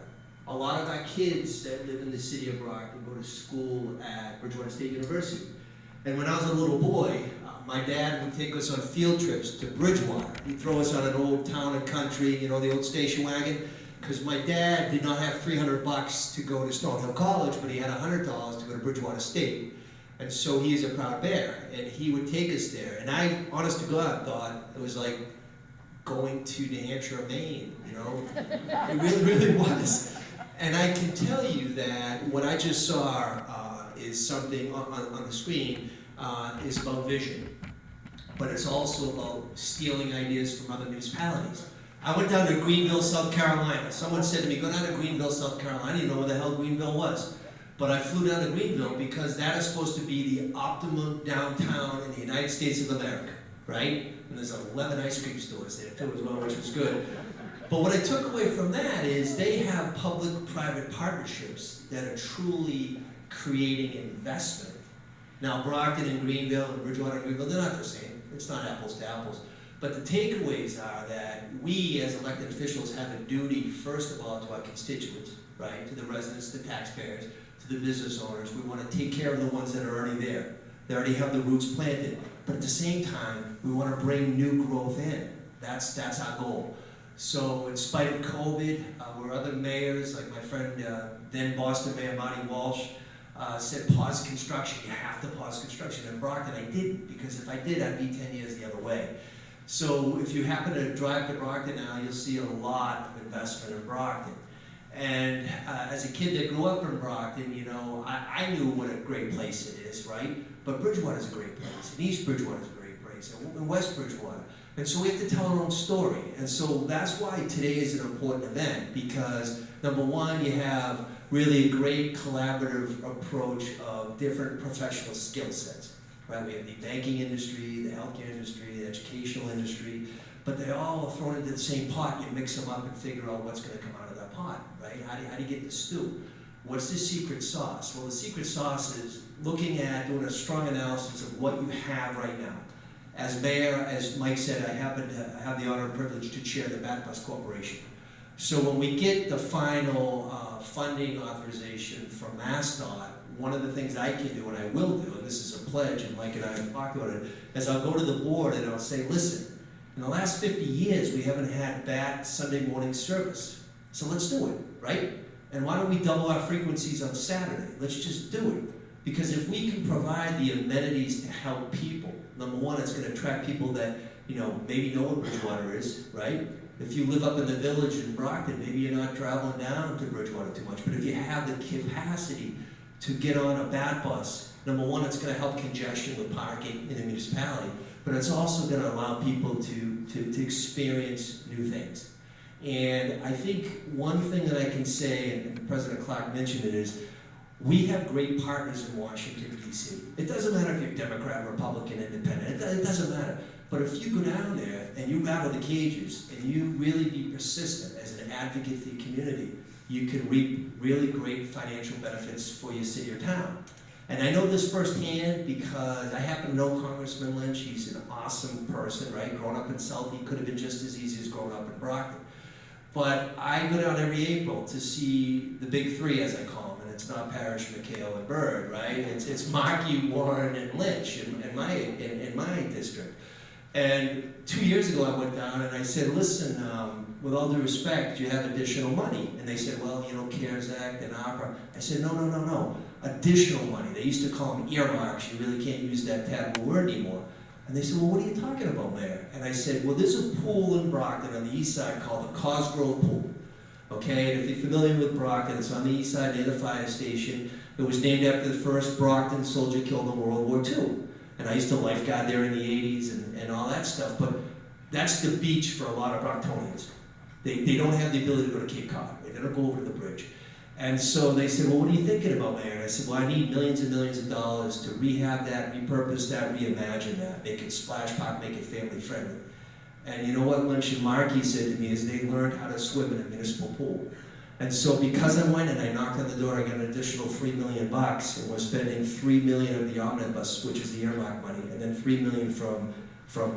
A lot of our kids that live in the city of Brockton go to school at Bridgewater State University. And when I was a little boy, my dad would take us on field trips to Bridgewater. He'd throw us on an old town and country, you know, the old station wagon, because my dad did not have $300 to go to Stone Hill College, but he had $100 to go to Bridgewater State. And so he is a proud bear, and he would take us there. And I, honest to God, thought it was like going to New Hampshire or Maine, you know? It really, really was. And I can tell you that what I just saw is something on the screen is about vision. But it's also about stealing ideas from other municipalities. I went down to Greenville, South Carolina. Someone said to me, go down to Greenville, South Carolina. I didn't know where the hell Greenville was. But I flew down to Greenville because that is supposed to be the optimum downtown in the United States of America, right? And there's 11 ice cream stores there too as well, which was good. But what I took away from that is they have public-private partnerships that are truly creating investment. Now, Brockton and Greenville and Bridgewater and Greenville, they're not the same. It's not apples to apples. But the takeaways are that we, as elected officials, have a duty, first of all, to our constituents, right? To the residents, the taxpayers, to the business owners. We want to take care of the ones that are already there. They already have the roots planted. But at the same time, we want to bring new growth in. That's our goal. So in spite of COVID, where other mayors, like my friend, then Boston Mayor Marty Walsh, said pause construction, you have to pause construction. In Brockton, I didn't, because if I did, I'd be 10 years the other way. So if you happen to drive to Brockton now, you'll see a lot of investment in Brockton. And as a kid that grew up in Brockton, you know, I knew what a great place it is, right? But Bridgewater's a great place, and East Bridgewater's a great place, and West Bridgewater. And so we have to tell our own story. And so that's why today is an important event, because number one, you have really a great collaborative approach of different professional skill sets, right? We have the banking industry, the healthcare industry, the educational industry, but they're all thrown into the same pot. You mix them up and figure out what's going to come out of that pot, right? How do you get the stew? What's the secret sauce? Well, the secret sauce is looking at doing a strong analysis of what you have right now. As mayor, as Mike said, I happen to have the honor and privilege to chair the Bus Corporation. So when we get the final funding authorization from MassDOT, one of the things I can do, and I will do, and this is a pledge, and Mike and I have talked about it, is I'll go to the board and I'll say, listen, in the last 50 years, we haven't had bad Sunday morning service. So let's do it, right? And why don't we double our frequencies on Saturday? Let's just do it. Because if we can provide the amenities to help people, number one, it's going to attract people that, you know, maybe know what Bridgewater is, right? If you live up in the village in Brockton, maybe you're not traveling down to Bridgewater too much, but if you have the capacity to get on a bat bus, number one, it's going to help congestion with parking in the municipality, but it's also going to allow people to experience new things. And I think one thing that I can say, and President Clark mentioned it, is we have great partners in Washington, D.C. It doesn't matter if you're Democrat, Republican, Independent, it doesn't matter. But if you go down there and you rattle the cages and you really be persistent as an advocate for your community, you can reap really great financial benefits for your city or town. And I know this firsthand because I happen to know Congressman Lynch. He's an awesome person, right? Growing up in South, he could have been just as easy as growing up in Brockton. But I go down every April to see the big three, as I call them. And it's not Parrish, McHale, and Byrd, right? It's Markey, Warren, and Lynch in my district. And 2 years ago, I went down and I said, listen, with all due respect, do you have additional money? And they said, well, you know, CARES Act and APRA. I said, no. Additional money. They used to call them earmarks. You really can't use that taboo word anymore. And they said, well, what are you talking about, Mayor? And I said, well, there's a pool in Brockton on the east side called the Cosgrove Pool. Okay, and if you're familiar with Brockton, it's on the east side near the fire station. It was named after the first Brockton soldier killed in World War II. And I used to lifeguard there in the 80s and all that stuff. But that's the beach for a lot of Brocktonians. They don't have the ability to go to Cape Cod. They don't go over to the bridge. And so they said, well, what are you thinking about, Mayor? And I said, well, I need millions and millions of dollars to rehab that, repurpose that, reimagine that, make it splash park, make it family friendly. And you know what Lynch and Markey said to me is they learned how to swim in a municipal pool. And so because I went and I knocked on the door, I got an additional $3 million, and we're spending $3 million of the omnibus, which is the earmark money, and then $3 million from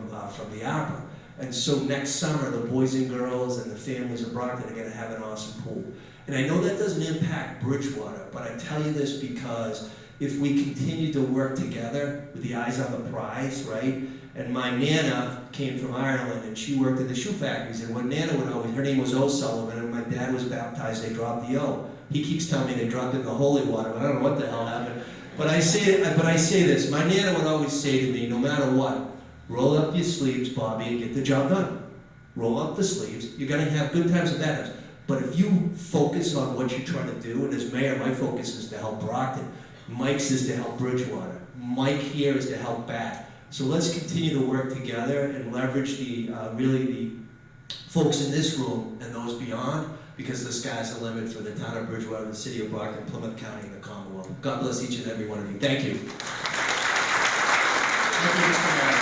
the ARPA. And so next summer, the boys and girls and the families of Brockton are going to have an awesome pool. And I know that doesn't impact Bridgewater, but I tell you this because if we continue to work together with the eyes on the prize, right? And my Nana came from Ireland and she worked in the shoe factories. And when Nana would always, her name was Sullivan, and when my dad was baptized, they dropped the O. He keeps telling me they dropped it in the holy water, but I don't know what the hell happened. But I say this, my Nana would always say to me, no matter what, roll up your sleeves, Bobby, and get the job done. Roll up the sleeves. You're going to have good times and bad times. But if you focus on what you're trying to do, and as mayor, my focus is to help Brockton. Mike's is to help Bridgewater. Mike here is to help Bath. So let's continue to work together and leverage the folks in this room and those beyond, because the sky's the limit for the town of Bridgewater, the city of Brockton, Plymouth County, and the Commonwealth. God bless each and every one of you. Thank you. Thank you, Mr. Mayor.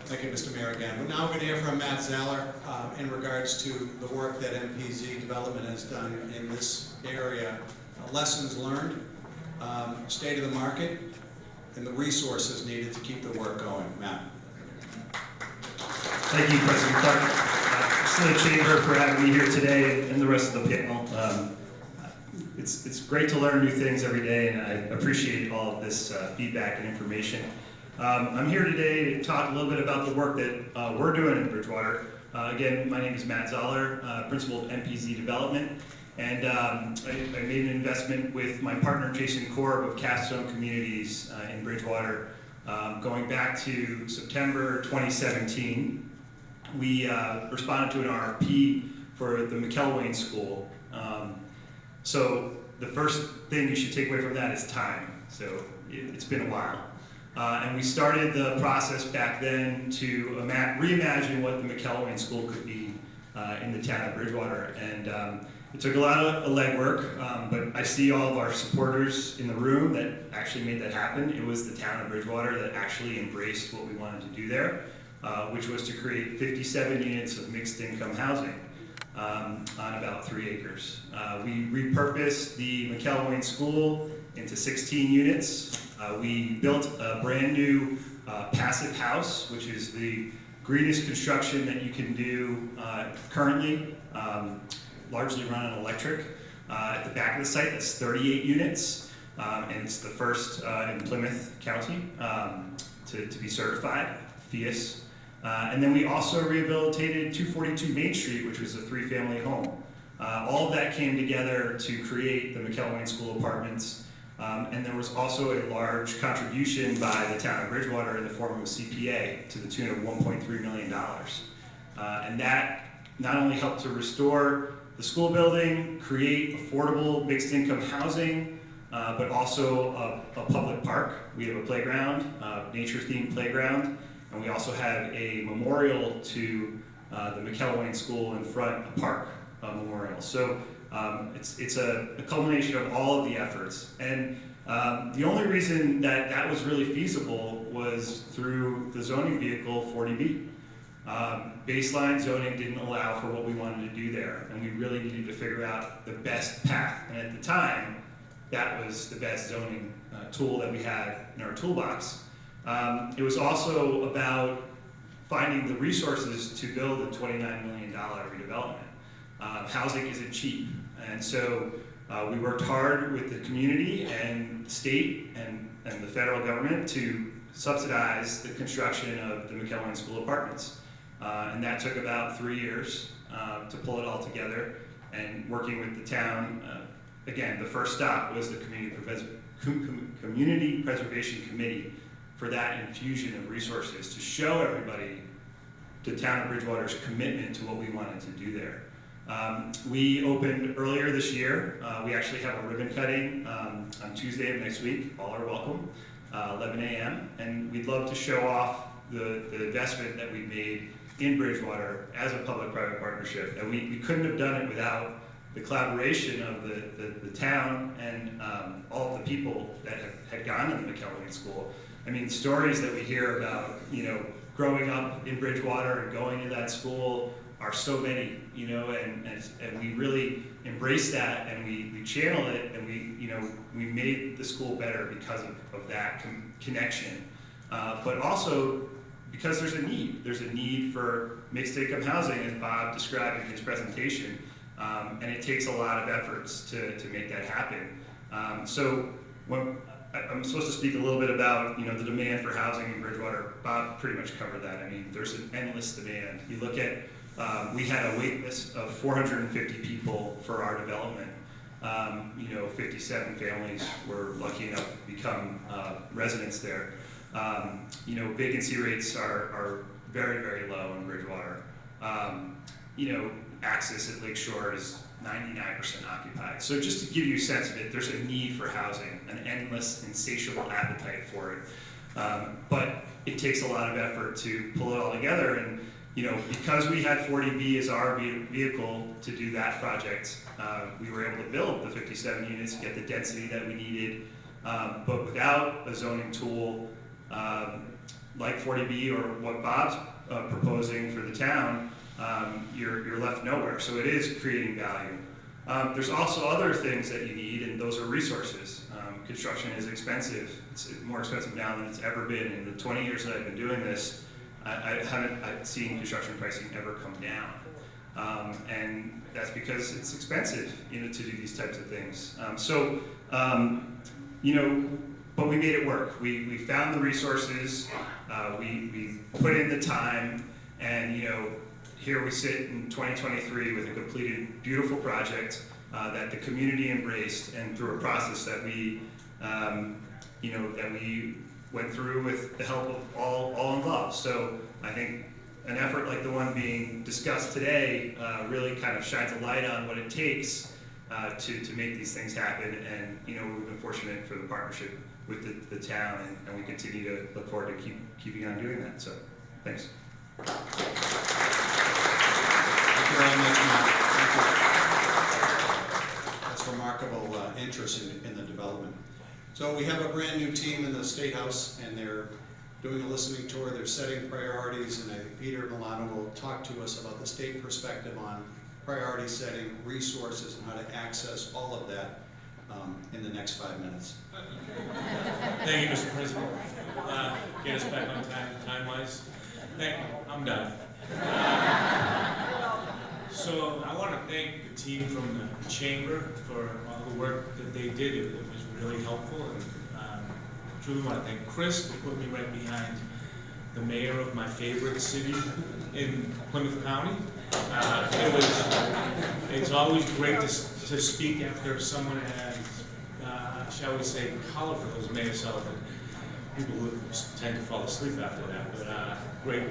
Thank you, Mr. Mayor, again. We're now going to hear from Matt Zahler in regards to the work that MPZ Development has done in this area, lessons learned, state of the market, and the resources needed to keep the work going. Matt. Thank you, President Clark. Thanks to the Chamber for having me here today and the rest of the panel. It's great to learn new things every day, and I appreciate all of this feedback and information. I'm here today to talk a little bit about the work that we're doing in Bridgewater. Again, my name is Matt Zahler, Principal of MPZ Development, and I made an investment with my partner Jason Korb of Capstone Communities in Bridgewater going back to September 2017. We responded to an RFP for the McElwain School. So the first thing you should take away from that is time. So it's been a while. And we started the process back then to reimagine what the McElwain School could be in the town of Bridgewater. And it took a lot of legwork, but I see all of our supporters in the room that actually made that happen. It was the town of Bridgewater that actually embraced what we wanted to do there, which was to create 57 units of mixed income housing on about 3 acres. We repurposed the McElwain School into 16 units. We built a brand new passive house, which is the greenest construction that you can do currently, largely run on electric. At the back of the site, that's 38 units, and it's the first in Plymouth County to be certified, FIAS. And then we also rehabilitated 242 Main Street, which was a 3-family home. All of that came together to create the McElwain School Apartments. And there was also a large contribution by the town of Bridgewater in the form of a CPA to the tune of $1.3 million. And that not only helped to restore the school building, create affordable mixed income housing, but also a public park. We have a playground, nature-themed playground, and we also have a memorial to the McElwain School in front, a park memorial. So it's a culmination of all of the efforts. And the only reason that that was really feasible was through the zoning vehicle 40B. Baseline zoning didn't allow for what we wanted to do there, and we really needed to figure out the best path. And at the time, that was the best zoning tool that we had in our toolbox. It was also about finding the resources to build a $29 million redevelopment. Housing isn't cheap, and so we worked hard with the community and the state and the federal government to subsidize the construction of the McElwain School Apartments. And that took about 3 years to pull it all together, and working with the town. Again, the first stop was the Community Preservation Committee for that infusion of resources to show everybody the town of Bridgewater's commitment to what we wanted to do there. We opened earlier this year. We actually have a ribbon cutting on Tuesday of next week. All are welcome, 11 a.m. And we'd love to show off the investment that we made in Bridgewater as a public-private partnership. And we couldn't have done it without the collaboration of the town and all of the people that had gone to the McKelvey School. I mean, stories that we hear about, growing up in Bridgewater and going to that school are so many, and we really embrace that, and we channel it, and we made the school better because of that connection. But also because there's a need for mixed income housing, as Bob described in his presentation, and it takes a lot of efforts to make that happen. So when I'm supposed to speak a little bit about the demand for housing in Bridgewater. Bob pretty much covered that. I mean, there's an endless demand. You look at, we had a wait list of 450 people for our development. 57 families were lucky enough to become residents there. Vacancy rates are very, very low in Bridgewater. Access at Lakeshore is 99% occupied. So just to give you a sense of it, there's a need for housing, an endless, insatiable appetite for it. But it takes a lot of effort to pull it all together. And because we had 40B as our vehicle to do that project, we were able to build the 57 units, get the density that we needed. But without a zoning tool like 40B or what Bob's proposing for the town, you're left nowhere. So it is creating value. There's also other things that you need, and those are resources. Construction is expensive. It's more expensive now than it's ever been. In the 20 years that I've been doing this, I haven't seen construction pricing ever come down. And that's because it's expensive, to do these types of things. But we made it work. We found the resources, we put in the time, and here we sit in 2023 with a completed, beautiful project that the community embraced, and through a process that we went through with the help of all involved. So I think an effort like the one being discussed today really kind of shines a light on what it takes to make these things happen. And we've been fortunate for the partnership with the town, and we continue to look forward to keeping on doing that. So thanks. Thank you very much, Matt. Thank you. That's remarkable interest in the development. So we have a brand new team in the State House, and they're doing a listening tour. They're setting priorities, and Peter Milano will talk to us about the state perspective on priority setting, resources, and how to access all of that in the next 5 minutes. Thank you, Mr. President. Get us back on time-wise. I'm done. So I want to thank the team from the Chamber for all the work that they did. It was really helpful, and truly want to thank Chris for putting me right behind the mayor of my favorite city in Plymouth County. It's always great to speak after someone as, shall we say, colorful as Mayor Sullivan. People tend to fall asleep after that, but great,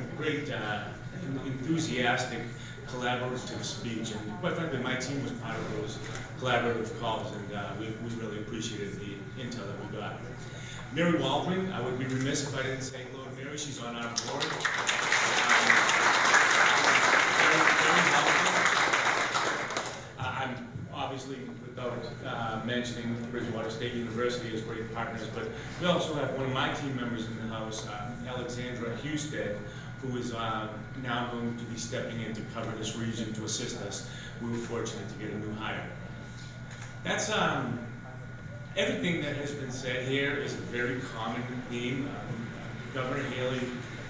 enthusiastic, collaborative speech. And quite frankly, my team was part of those collaborative calls, and we really appreciated the intel that we got. Mary Waldron, I would be remiss if I didn't say hello to Mary. She's on our board. Very helpful. I'm obviously, without mentioning Bridgewater State University as great partners, but we also have one of my team members in the house, Alexandra Husted, who is now going to be stepping in to cover this region to assist us. We were fortunate to get a new hire. That's everything that has been said here is a very common theme. Governor Haley,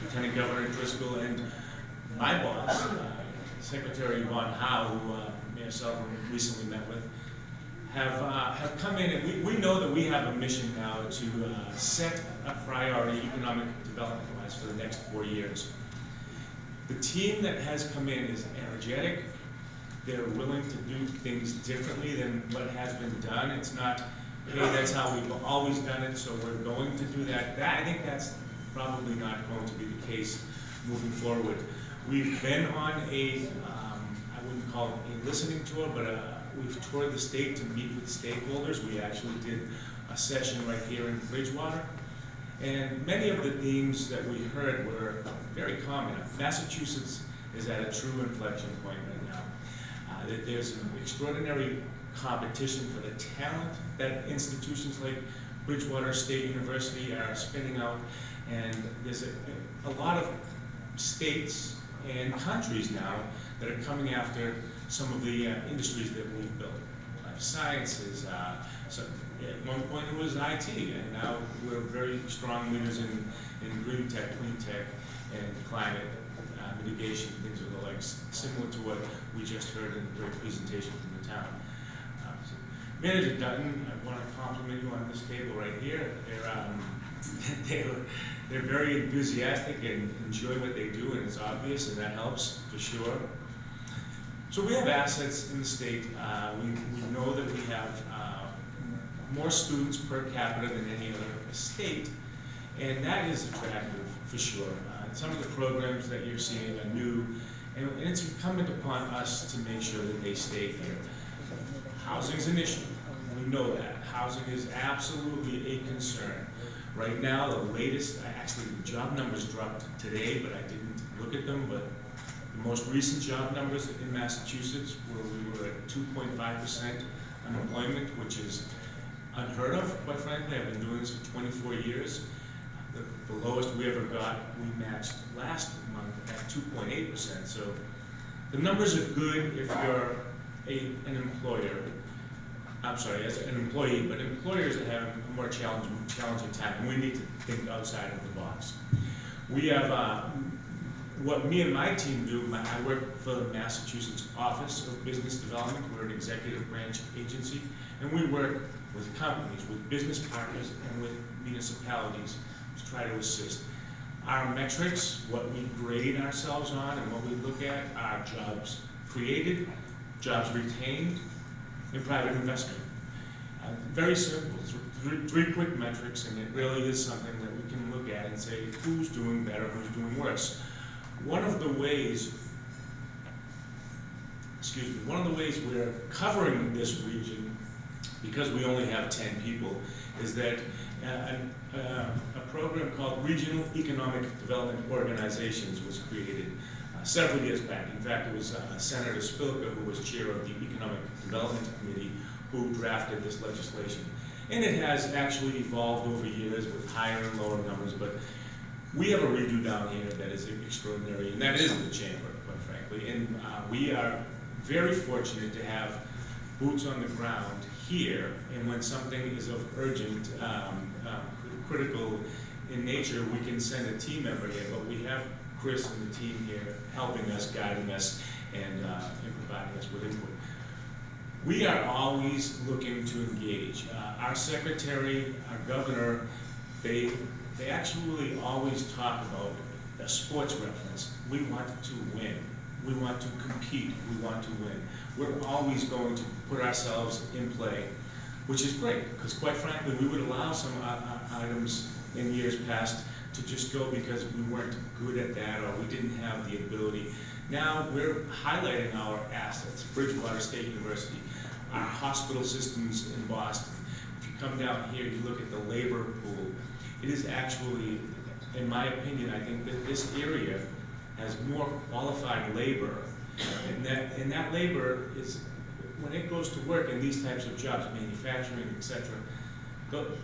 Lieutenant Governor Driscoll, and my boss, Secretary Yvonne Howe, who Mayor Sullivan recently met with, have come in, and we know that we have a mission now to set a priority economic development-wise for the next 4 years. The team that has come in is energetic. They're willing to do things differently than what has been done. It's not, hey, that's how we've always done it, so we're going to do that. I think that's probably not going to be the case moving forward. We've been on I wouldn't call it a listening tour, but we've toured the state to meet with stakeholders. We actually did a session right here in Bridgewater. And many of the themes that we heard were very common. Massachusetts is at a true inflection point right now. There's an extraordinary competition for the talent that institutions like Bridgewater State University are spinning out, and there's a lot of states and countries now that are coming after some of the industries that we've built. Life sciences, so at one point it was IT, and now we're very strong leaders in green tech, clean tech, and climate mitigation, things of the like, similar to what we just heard in the great presentation from the town. Manager Dutton, I want to compliment you on this table right here. They're very enthusiastic and enjoy what they do, and it's obvious, and that helps for sure. So we have assets in the state. We know that we have more students per capita than any other state, and that is attractive for sure. Some of the programs that you're seeing are new, and it's incumbent upon us to make sure that they stay here. Housing's an issue. We know that. Housing is absolutely a concern. Right now, the latest, actually the job numbers dropped today, but I didn't look at them, but the most recent job numbers in Massachusetts, where we were at 2.5% unemployment, which is unheard of, quite frankly. I've been doing this for 24 years. The lowest we ever got, we matched last month at 2.8%. So the numbers are good if you're an employer. I'm sorry, as an employee, but employers that have a more challenging time, and we need to think outside of the box. We have, what me and my team do, I work for the Massachusetts Office of Business Development. We're an executive branch agency, and we work with companies, with business partners, and with municipalities to try to assist. Our metrics, what we grade ourselves on and what we look at, are jobs created, jobs retained, and private investment. Very simple, three quick metrics, and it really is something that we can look at and say, who's doing better, who's doing worse. One of the ways we're covering this region, because we only have 10 people, is that a program called Regional Economic Development Organizations was created several years back. In fact, it was Senator Spilka, who was chair of the Economic Development Committee, who drafted this legislation. And it has actually evolved over years with higher and lower numbers, but we have a redo down here that is extraordinary, and that is the chamber, quite frankly. And we are very fortunate to have boots on the ground here, and when something is of urgent, critical in nature, we can send a team member here, but we have Chris and the team here helping us, guiding us, and providing us with input. We are always looking to engage. Our secretary, our governor, they actually always talk about a sports reference. We want to win. We want to compete. We want to win. We're always going to put ourselves in play, which is great, because quite frankly, we would allow some items in years past to just go because we weren't good at that or we didn't have the ability. Now we're highlighting our assets. Bridgewater State University, our hospital systems in Boston. If you come down here, you look at the labor pool. It is actually, in my opinion, I think that this area has more qualified labor, and that labor is, when it goes to work in these types of jobs, manufacturing, etc.,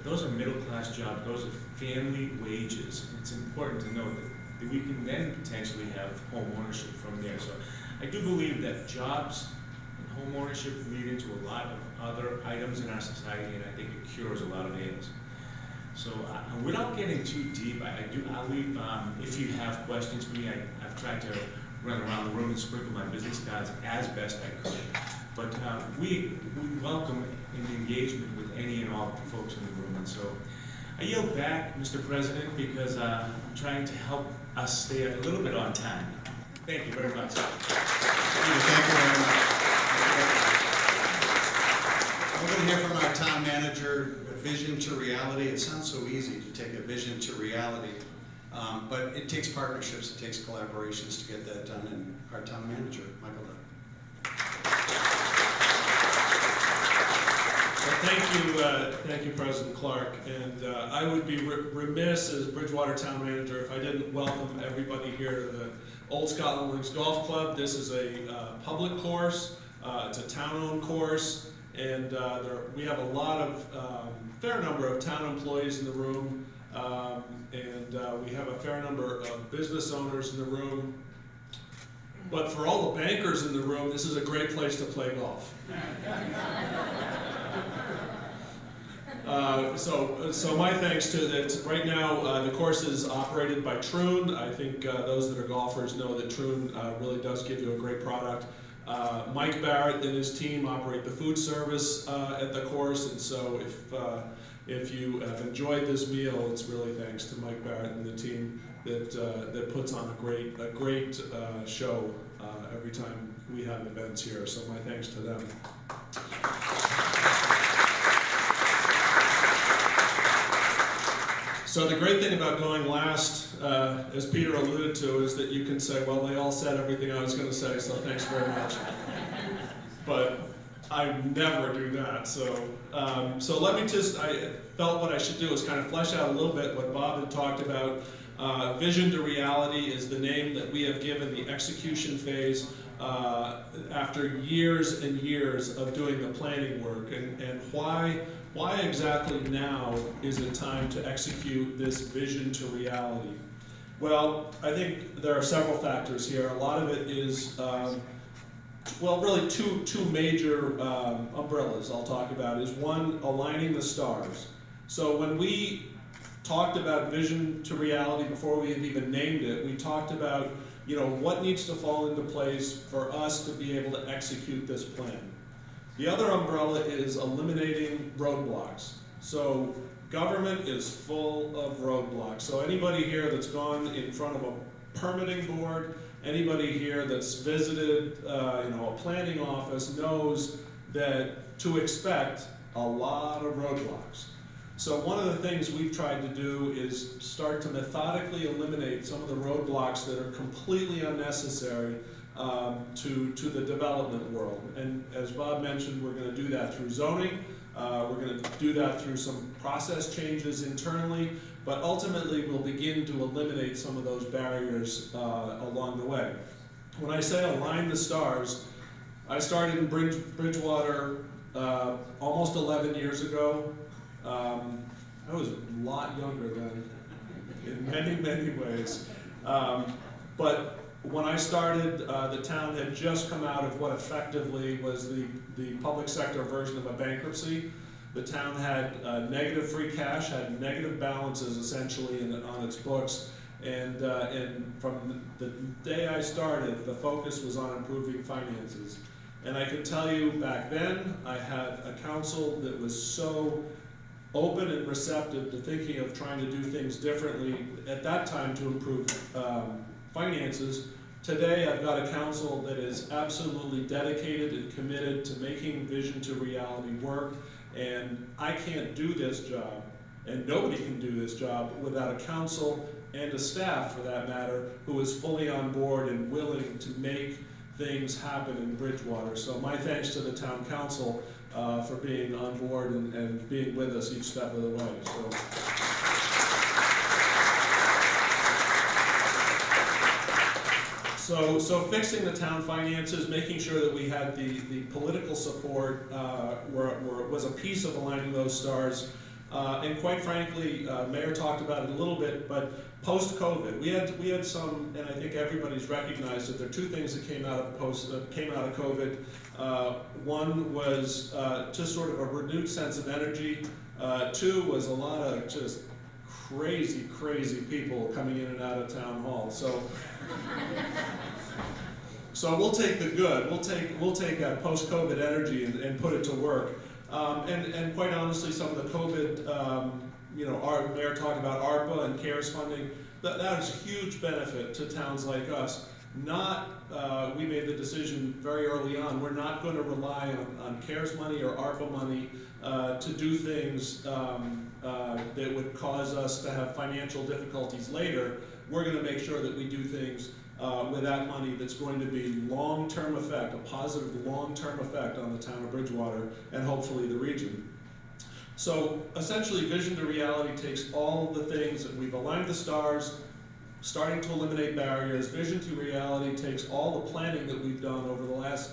those are middle-class jobs, those are family wages. It's important to note that we can then potentially have home ownership from there. So I do believe that jobs and home ownership lead into a lot of other items in our society, and I think it cures a lot of ails. So without getting too deep, I'll leave, if you have questions for me, I've tried to run around the room and sprinkle my business cards as best I could. But we welcome an engagement with any and all folks in the room. And so I yield back, Mr. President, because I'm trying to help us stay a little bit on time. Thank you very much. Thank you very much. We're going to hear from our town manager, vision to reality. It sounds so easy to take a vision to reality, but it takes partnerships, it takes collaborations to get that done, and our town manager, Michael Dutton. Thank you, President Clark. And I would be remiss as Bridgewater Town Manager if I didn't welcome everybody here to the Old Scotland Links Golf Club. This is a public course. It's a town-owned course, and we have a lot of fair number of town employees in the room, and we have a fair number of business owners in the room. But for all the bankers in the room, this is a great place to play golf. So my thanks to that. Right now, the course is operated by Troon. I think those that are golfers know that Troon really does give you a great product. Mike Barrett and his team operate the food service at the course, and so if you have enjoyed this meal, it's really thanks to Mike Barrett and the team that puts on a great show every time we have events here. So my thanks to them. So the great thing about going last, as Peter alluded to, is that you can say, well, they all said everything I was going to say, so thanks very much. But I never do that. So let me I felt what I should do is kind of flesh out a little bit what Bob had talked about. Vision to reality is the name that we have given the execution phase after years and years of doing the planning work. And why exactly now is it time to execute this vision to reality? Well, I think there are several factors here. A lot of it is, well, really two major umbrellas I'll talk about is one, aligning the stars. So when we talked about vision to reality before we had even named it, we talked about, what needs to fall into place for us to be able to execute this plan. The other umbrella is eliminating roadblocks. So government is full of roadblocks. So anybody here that's gone in front of a permitting board, anybody here that's visited a planning office knows that to expect a lot of roadblocks. So one of the things we've tried to do is start to methodically eliminate some of the roadblocks that are completely unnecessary to the development world. And as Bob mentioned, we're going to do that through zoning. We're going to do that through some process changes internally, but ultimately we'll begin to eliminate some of those barriers along the way. When I say align the stars, I started in Bridgewater almost 11 years ago. I was a lot younger then, in many, many ways. But when I started, the town had just come out of what effectively was the public sector version of a bankruptcy. The town had negative free cash, had negative balances essentially on its books. And from the day I started, the focus was on improving finances. And I can tell you back then, I had a council that was so open and receptive to thinking of trying to do things differently at that time to improve finances. Today, I've got a council that is absolutely dedicated and committed to making vision to reality work, and I can't do this job, and nobody can do this job without a council and a staff, for that matter, who is fully on board and willing to make things happen in Bridgewater. So my thanks to the town council for being on board and being with us each step of the way. So fixing the town finances, making sure that we had the political support was a piece of aligning those stars. And quite frankly, Mayor talked about it a little bit, but post-COVID, we had some, and I think everybody's recognized that there are two things that came out of COVID. One was just sort of a renewed sense of energy. Two was a lot of just crazy people coming in and out of town hall. So we'll take the good. We'll take that post-COVID energy and put it to work. And quite honestly, some of the COVID, our mayor talked about ARPA and CARES funding. That is a huge benefit to towns like us. We made the decision very early on, we're not going to rely on CARES money or ARPA money to do things that would cause us to have financial difficulties later. We're going to make sure that we do things with that money that's going to be long-term effect, a positive long-term effect on the town of Bridgewater and hopefully the region. So essentially, vision to reality takes all of the things that we've aligned the stars, starting to eliminate barriers. Vision to reality takes all the planning that we've done over the last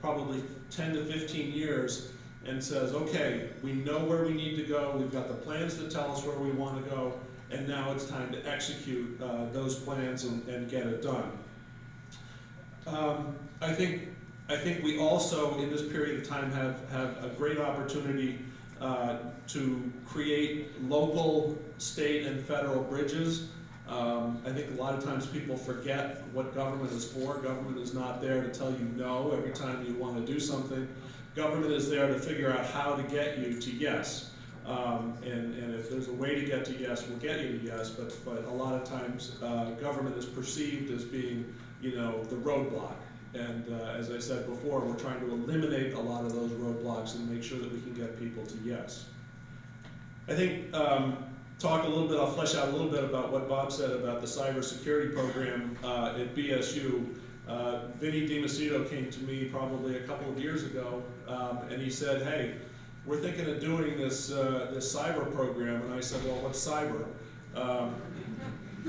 probably 10 to 15 years and says, okay, we know where we need to go, we've got the plans that tell us where we want to go, and now it's time to execute those plans and get it done. I think we also, in this period of time, have a great opportunity to create local, state, and federal bridges. I think a lot of times people forget what government is for. Government is not there to tell you no every time you want to do something. Government is there to figure out how to get you to yes. And if there's a way to get to yes, we'll get you to yes, but a lot of times government is perceived as being, the roadblock. And as I said before, we're trying to eliminate a lot of those roadblocks and make sure that we can get people to yes. I think I'll flesh out a little bit about what Bob said about the cybersecurity program at BSU. Vinny DiMacedo came to me probably a couple of years ago, and he said, hey, we're thinking of doing this cyber program. And I said, well, what's cyber?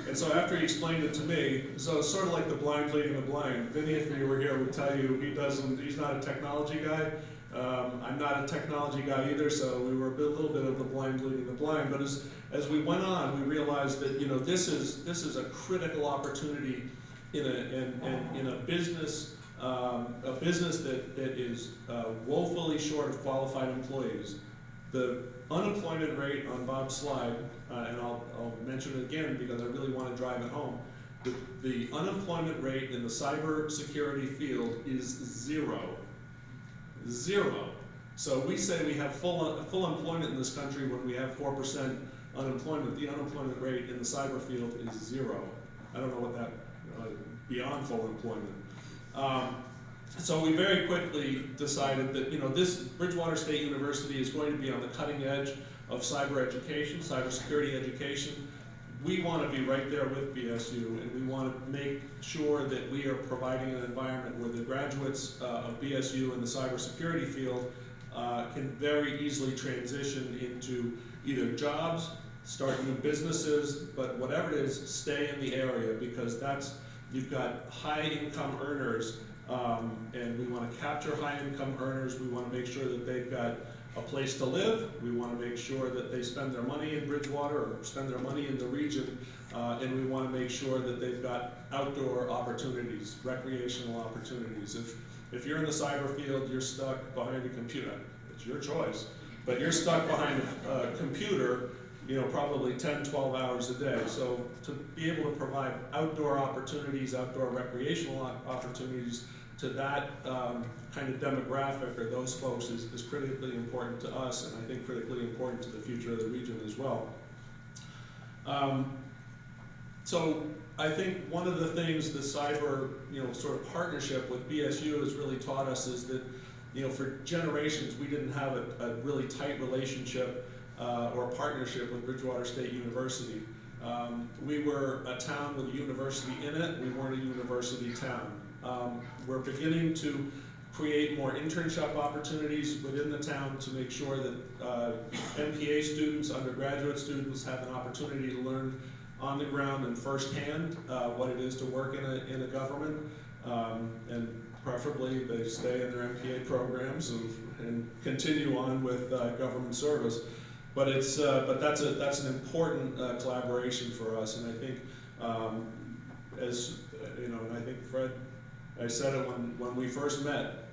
And so after he explained it to me, so it's sort of like the blind leading the blind. Vinny, if he were here, would tell you he's not a technology guy. I'm not a technology guy either, so we were a little bit of the blind leading the blind. But as we went on, we realized that this is a critical opportunity in a business that is woefully short of qualified employees. The unemployment rate on Bob's slide, and I'll mention it again because I really want to drive it home. The unemployment rate in the cybersecurity field is zero. Zero. So we say we have full employment in this country when we have 4% unemployment. The unemployment rate in the cyber field is zero. I don't know what that, beyond full employment. So we very quickly decided that this Bridgewater State University is going to be on the cutting edge of cyber education, cybersecurity education. We want to be right there with BSU, and we want to make sure that we are providing an environment where the graduates of BSU in the cybersecurity field can very easily transition into either jobs, start new businesses, but whatever it is, stay in the area, because you've got high income earners, and we want to capture high income earners. We want to make sure that they've got a place to live. We want to make sure that they spend their money in Bridgewater or spend their money in the region, and we want to make sure that they've got outdoor opportunities, recreational opportunities. If you're in the cyber field, you're stuck behind a computer. It's your choice, but you're stuck behind a computer, probably 10, 12 hours a day. So to be able to provide outdoor opportunities, outdoor recreational opportunities to that kind of demographic or those folks is critically important to us, and I think critically important to the future of the region as well. So I think one of the things the cyber, sort of partnership with BSU has really taught us is that, for generations we didn't have a really tight relationship or partnership with Bridgewater State University. We were a town with a university in it. We weren't a university town. We're beginning to create more internship opportunities within the town to make sure that MPA students, undergraduate students, have an opportunity to learn on the ground and firsthand what it is to work in a government, and preferably they stay in their MPA programs and continue on with government service. But that's an important collaboration for us, and I think and I think Fred, I said it when we first met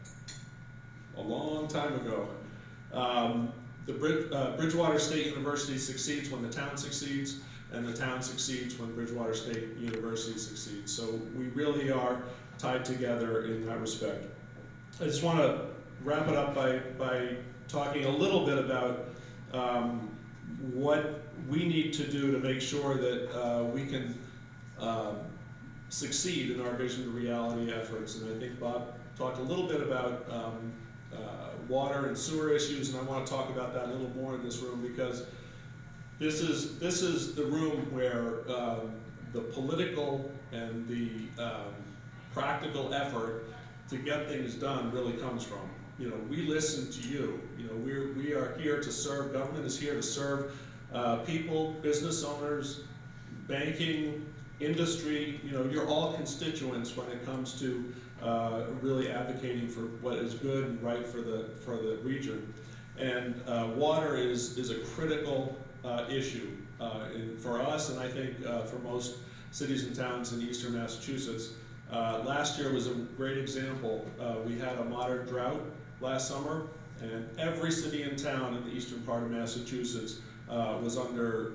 a long time ago. The Bridgewater State University succeeds when the town succeeds, and the town succeeds when Bridgewater State University succeeds. So we really are tied together in that respect. I just want to wrap it up by talking a little bit about what we need to do to make sure that we can succeed in our vision to reality efforts. And I think Bob talked a little bit about water and sewer issues, and I want to talk about that a little more in this room, because this is the room where the political and the practical effort to get things done really comes from. we listen to you. We are here to serve, government is here to serve people, business owners, banking, industry. You're all constituents when it comes to really advocating for what is good and right for the region. And water is a critical issue for us, and I think for most cities and towns in eastern Massachusetts. Last year was a great example. We had a moderate drought last summer, and every city and town in the eastern part of Massachusetts was under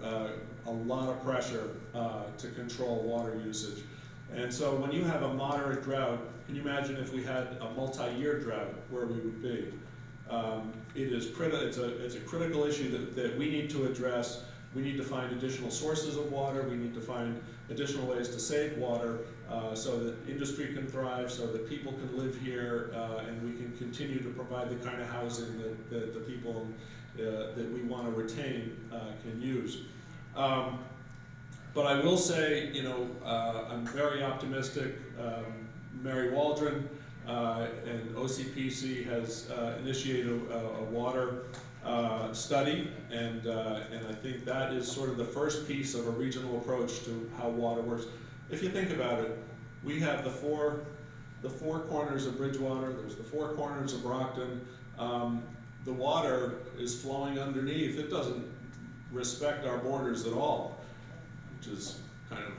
a lot of pressure to control water usage. And so when you have a moderate drought, can you imagine if we had a multi-year drought, where we would be? It's a critical issue that we need to address. We need to find additional sources of water. We need to find additional ways to save water so that industry can thrive, so that people can live here, and we can continue to provide the kind of housing that the people that we want to retain can use. But I will say, I'm very optimistic. Mary Waldron and OCPC has initiated a water study, and I think that is sort of the first piece of a regional approach to how water works. If you think about it, we have the four corners of Bridgewater, there's the four corners of Brockton. The water is flowing underneath. It doesn't respect our borders at all, which is kind of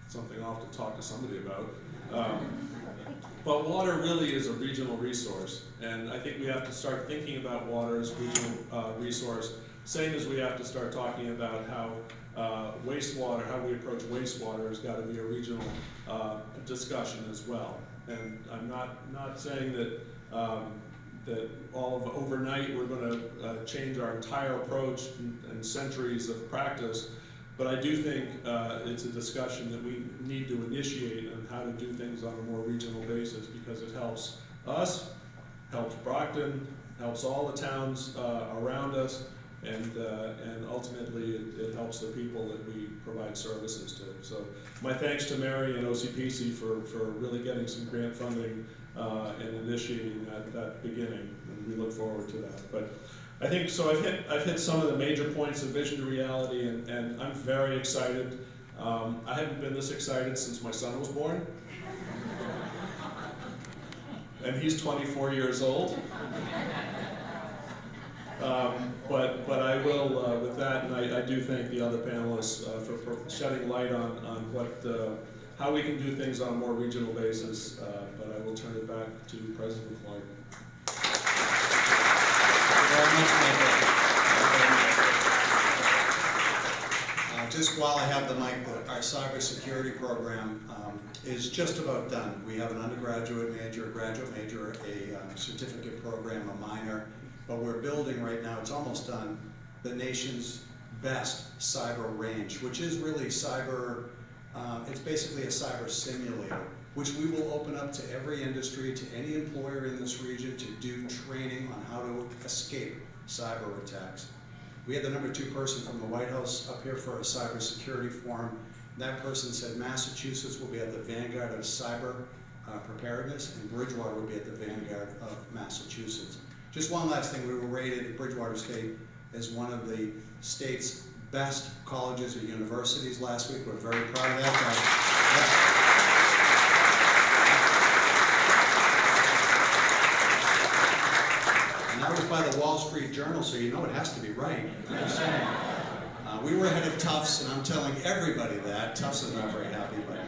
something I'll have to talk to somebody about. But water really is a regional resource, and I think we have to start thinking about water as a regional resource, same as we have to start talking about how wastewater, how we approach wastewater has got to be a regional discussion as well. And I'm not saying that that all of overnight we're going to change our entire approach and centuries of practice. But I do think it's a discussion that we need to initiate on how to do things on a more regional basis, because it helps us, helps Brockton, helps all the towns around us, and ultimately it helps the people that we provide services to. So my thanks to Mary and OCPC for really getting some grant funding and initiating that beginning, and we look forward to that. But I think so. I've hit some of the major points of vision to reality, and I'm very excited. I haven't been this excited since my son was born, and he's 24 years old. But I will with that, and I do thank the other panelists for shedding light on what how we can do things on a more regional basis. But I will turn it back to President Clark. Just while I have the mic, our cybersecurity program is just about done. We have an undergraduate major, a graduate major, a certificate program, a minor, but we're building right now, it's almost done, the nation's best cyber range, which is really cyber, it's basically a cyber simulator, which we will open up to every industry, to any employer in this region to do training on how to escape cyber attacks. We had the #2 person from the White House up here for a cybersecurity forum. That person said Massachusetts will be at the vanguard of cyber preparedness, and Bridgewater will be at the vanguard of Massachusetts. Just one last thing, we were rated at Bridgewater State as one of the state's best colleges or universities last week. We're very proud of that. And that was by the Wall Street Journal, so you know it has to be right. We were ahead of Tufts, and I'm telling everybody that. Tufts is not very happy, but...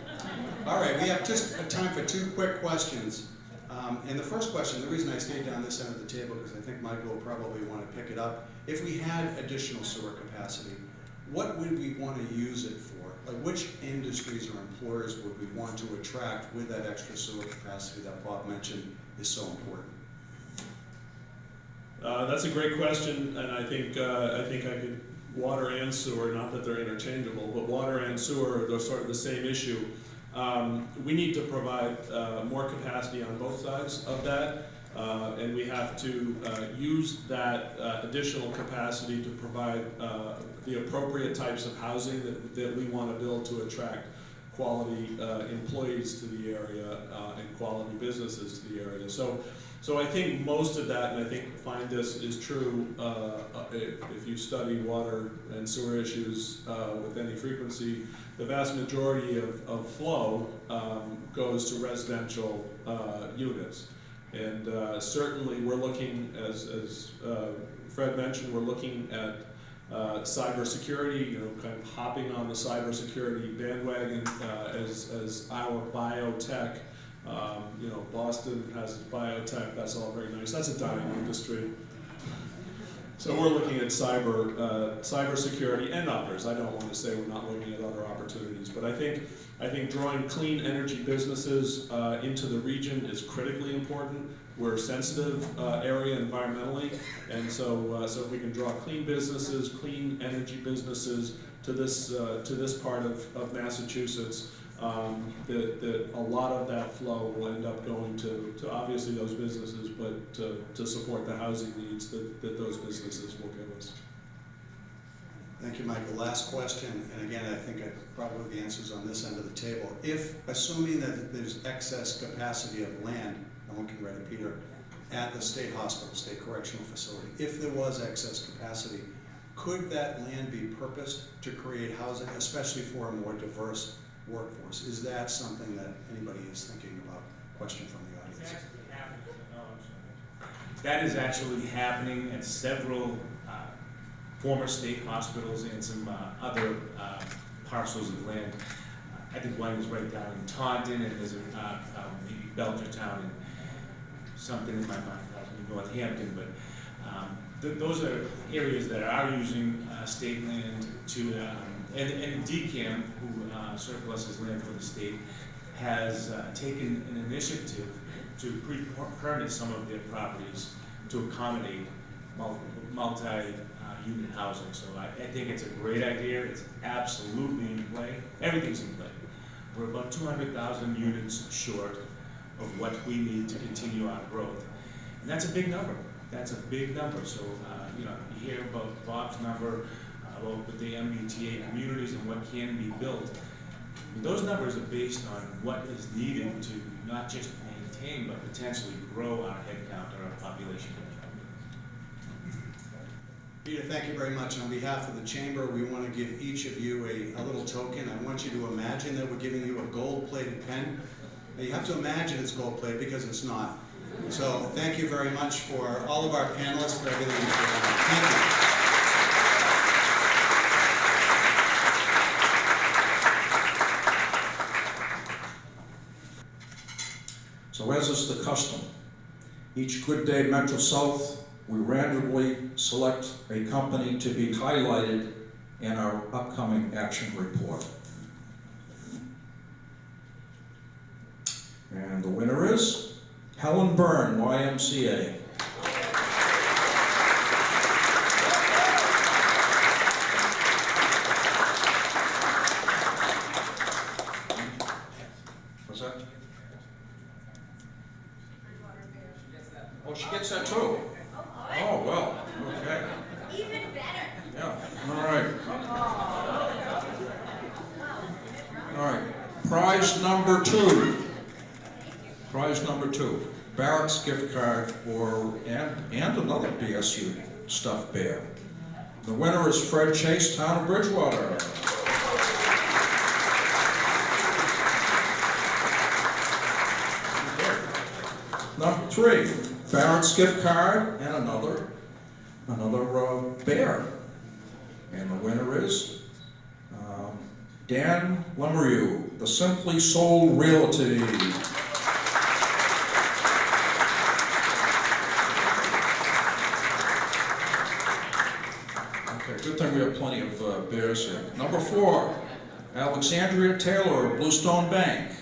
All right, we have just time for 2 quick questions. And the first question, the reason I stayed down this end of the table, because I think Michael will probably want to pick it up. If we had additional sewer capacity, what would we want to use it for? Like, which industries or employers would we want to attract with that extra sewer capacity that Bob mentioned is so important? That's a great question, and I think I could, water and sewer, not that they're interchangeable, but water and sewer are sort of the same issue. We need to provide more capacity on both sides of that, and we have to use that additional capacity to provide the appropriate types of housing that we want to build to attract quality employees to the area and quality businesses to the area. So I think most of that, and I think find this is true if you study water and sewer issues with any frequency, the vast majority of flow goes to residential units. And certainly we're looking, as Fred mentioned, we're looking at cybersecurity, kind of hopping on the cybersecurity bandwagon as our biotech. Boston has its biotech, that's all very nice. That's a dying industry. So we're looking at cybersecurity and others. I don't want to say we're not looking at other opportunities, but I think drawing clean energy businesses into the region is critically important. We're a sensitive area environmentally, and so if we can draw clean businesses, clean energy businesses to this part of Massachusetts, that a lot of that flow will end up going to obviously those businesses, but to support the housing needs that those businesses will give us. Thank you, Michael. Last question, and again, I think probably the answer's on this end of the table. If, assuming that there's excess capacity of land, I'm looking right at Peter, at the state hospital, state correctional facility, if there was excess capacity, could that land be purposed to create housing, especially for a more diverse workforce? Is that something that anybody is thinking about? Question from the audience. That is actually happening at several former state hospitals and some other parcels of land. I think one is right down in Taunton, and there's maybe Belchertown and something in my mind, in Northampton, but those are areas that are using state land to, and DCAM, who surpluses land for the state, has taken an initiative to pre-permit some of their properties to accommodate multi-unit housing. So I think it's a great idea. It's absolutely in play. Everything's in play. We're about 200,000 units short of what we need to continue our growth. And that's a big number. That's a big number. So, you hear about Bob's number, about the MBTA communities and what can be built. And those numbers are based on what is needed to not just maintain, but potentially grow our headcount or our population. Peter, thank you very much. On behalf of the Chamber, we want to give each of you a little token. I want you to imagine that we're giving you a gold-plated pen. Now, you have to imagine it's gold-plated because it's not. So thank you very much for all of our panelists for everything you've done. Thank you. So as is the custom, each Good Day Metro South, we randomly select a company to be highlighted in our upcoming action report. And the winner is Helen Byrne, YMCA. What's that? Oh, she gets that too. Oh, well, okay. Even better. Yeah, all right. All right, prize number two. Prize number two, Barrett's gift card and another BSU stuffed bear. The winner is Fred Chase, Town of Bridgewater. Number three, Barrett's gift card and another bear. And the winner is Dan Lemerieux, the Simply Sold Realty. Good thing we have plenty of bears here. Number four, Alexandria Taylor, Bluestone Bank.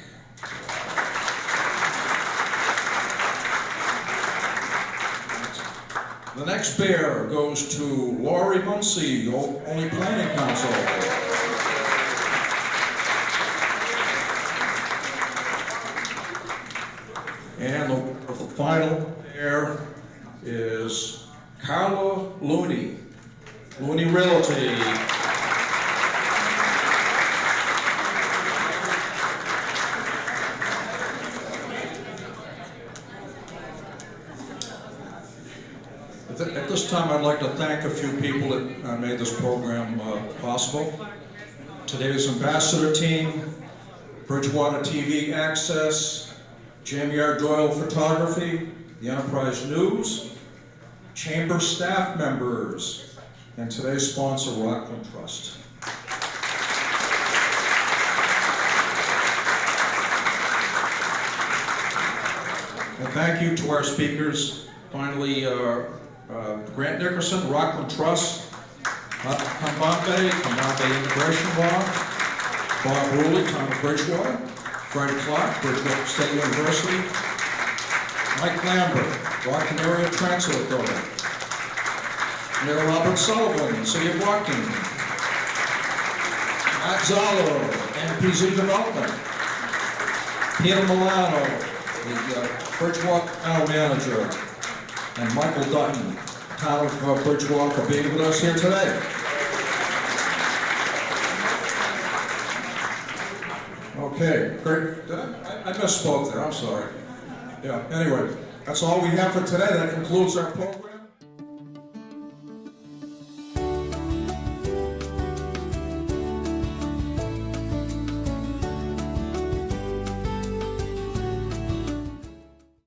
The next bear goes to Laurie Muncie, Only Planning Council. And the final bear is Carla Looney, Looney Realty. this time I'd like to thank a few people that made this program possible. Today's ambassador team, Bridgewater TV Access, Jamie R. Doyle Photography, the Enterprise News, Chamber staff members, and today's sponsor, Rockland Trust. And thank you to our speakers. Finally, Grant Nickerson, Rockland Trust, Kambambe Immigration Law, Bob Rulli, Town of Bridgewater, Fred Clark, Bridgewater State University, Mike Lambert, Brockton Area Transit Authority, Mayor Robert Sullivan, City of Brockton, Matt Zahler, NPZ Development, Peter Milano, the Bridgewater Town Manager, and Michael Dutton, Town of Bridgewater, for being with us here today. Okay, great. I misspoke there, I'm sorry. Yeah, anyway, that's all we have for today. That concludes our program.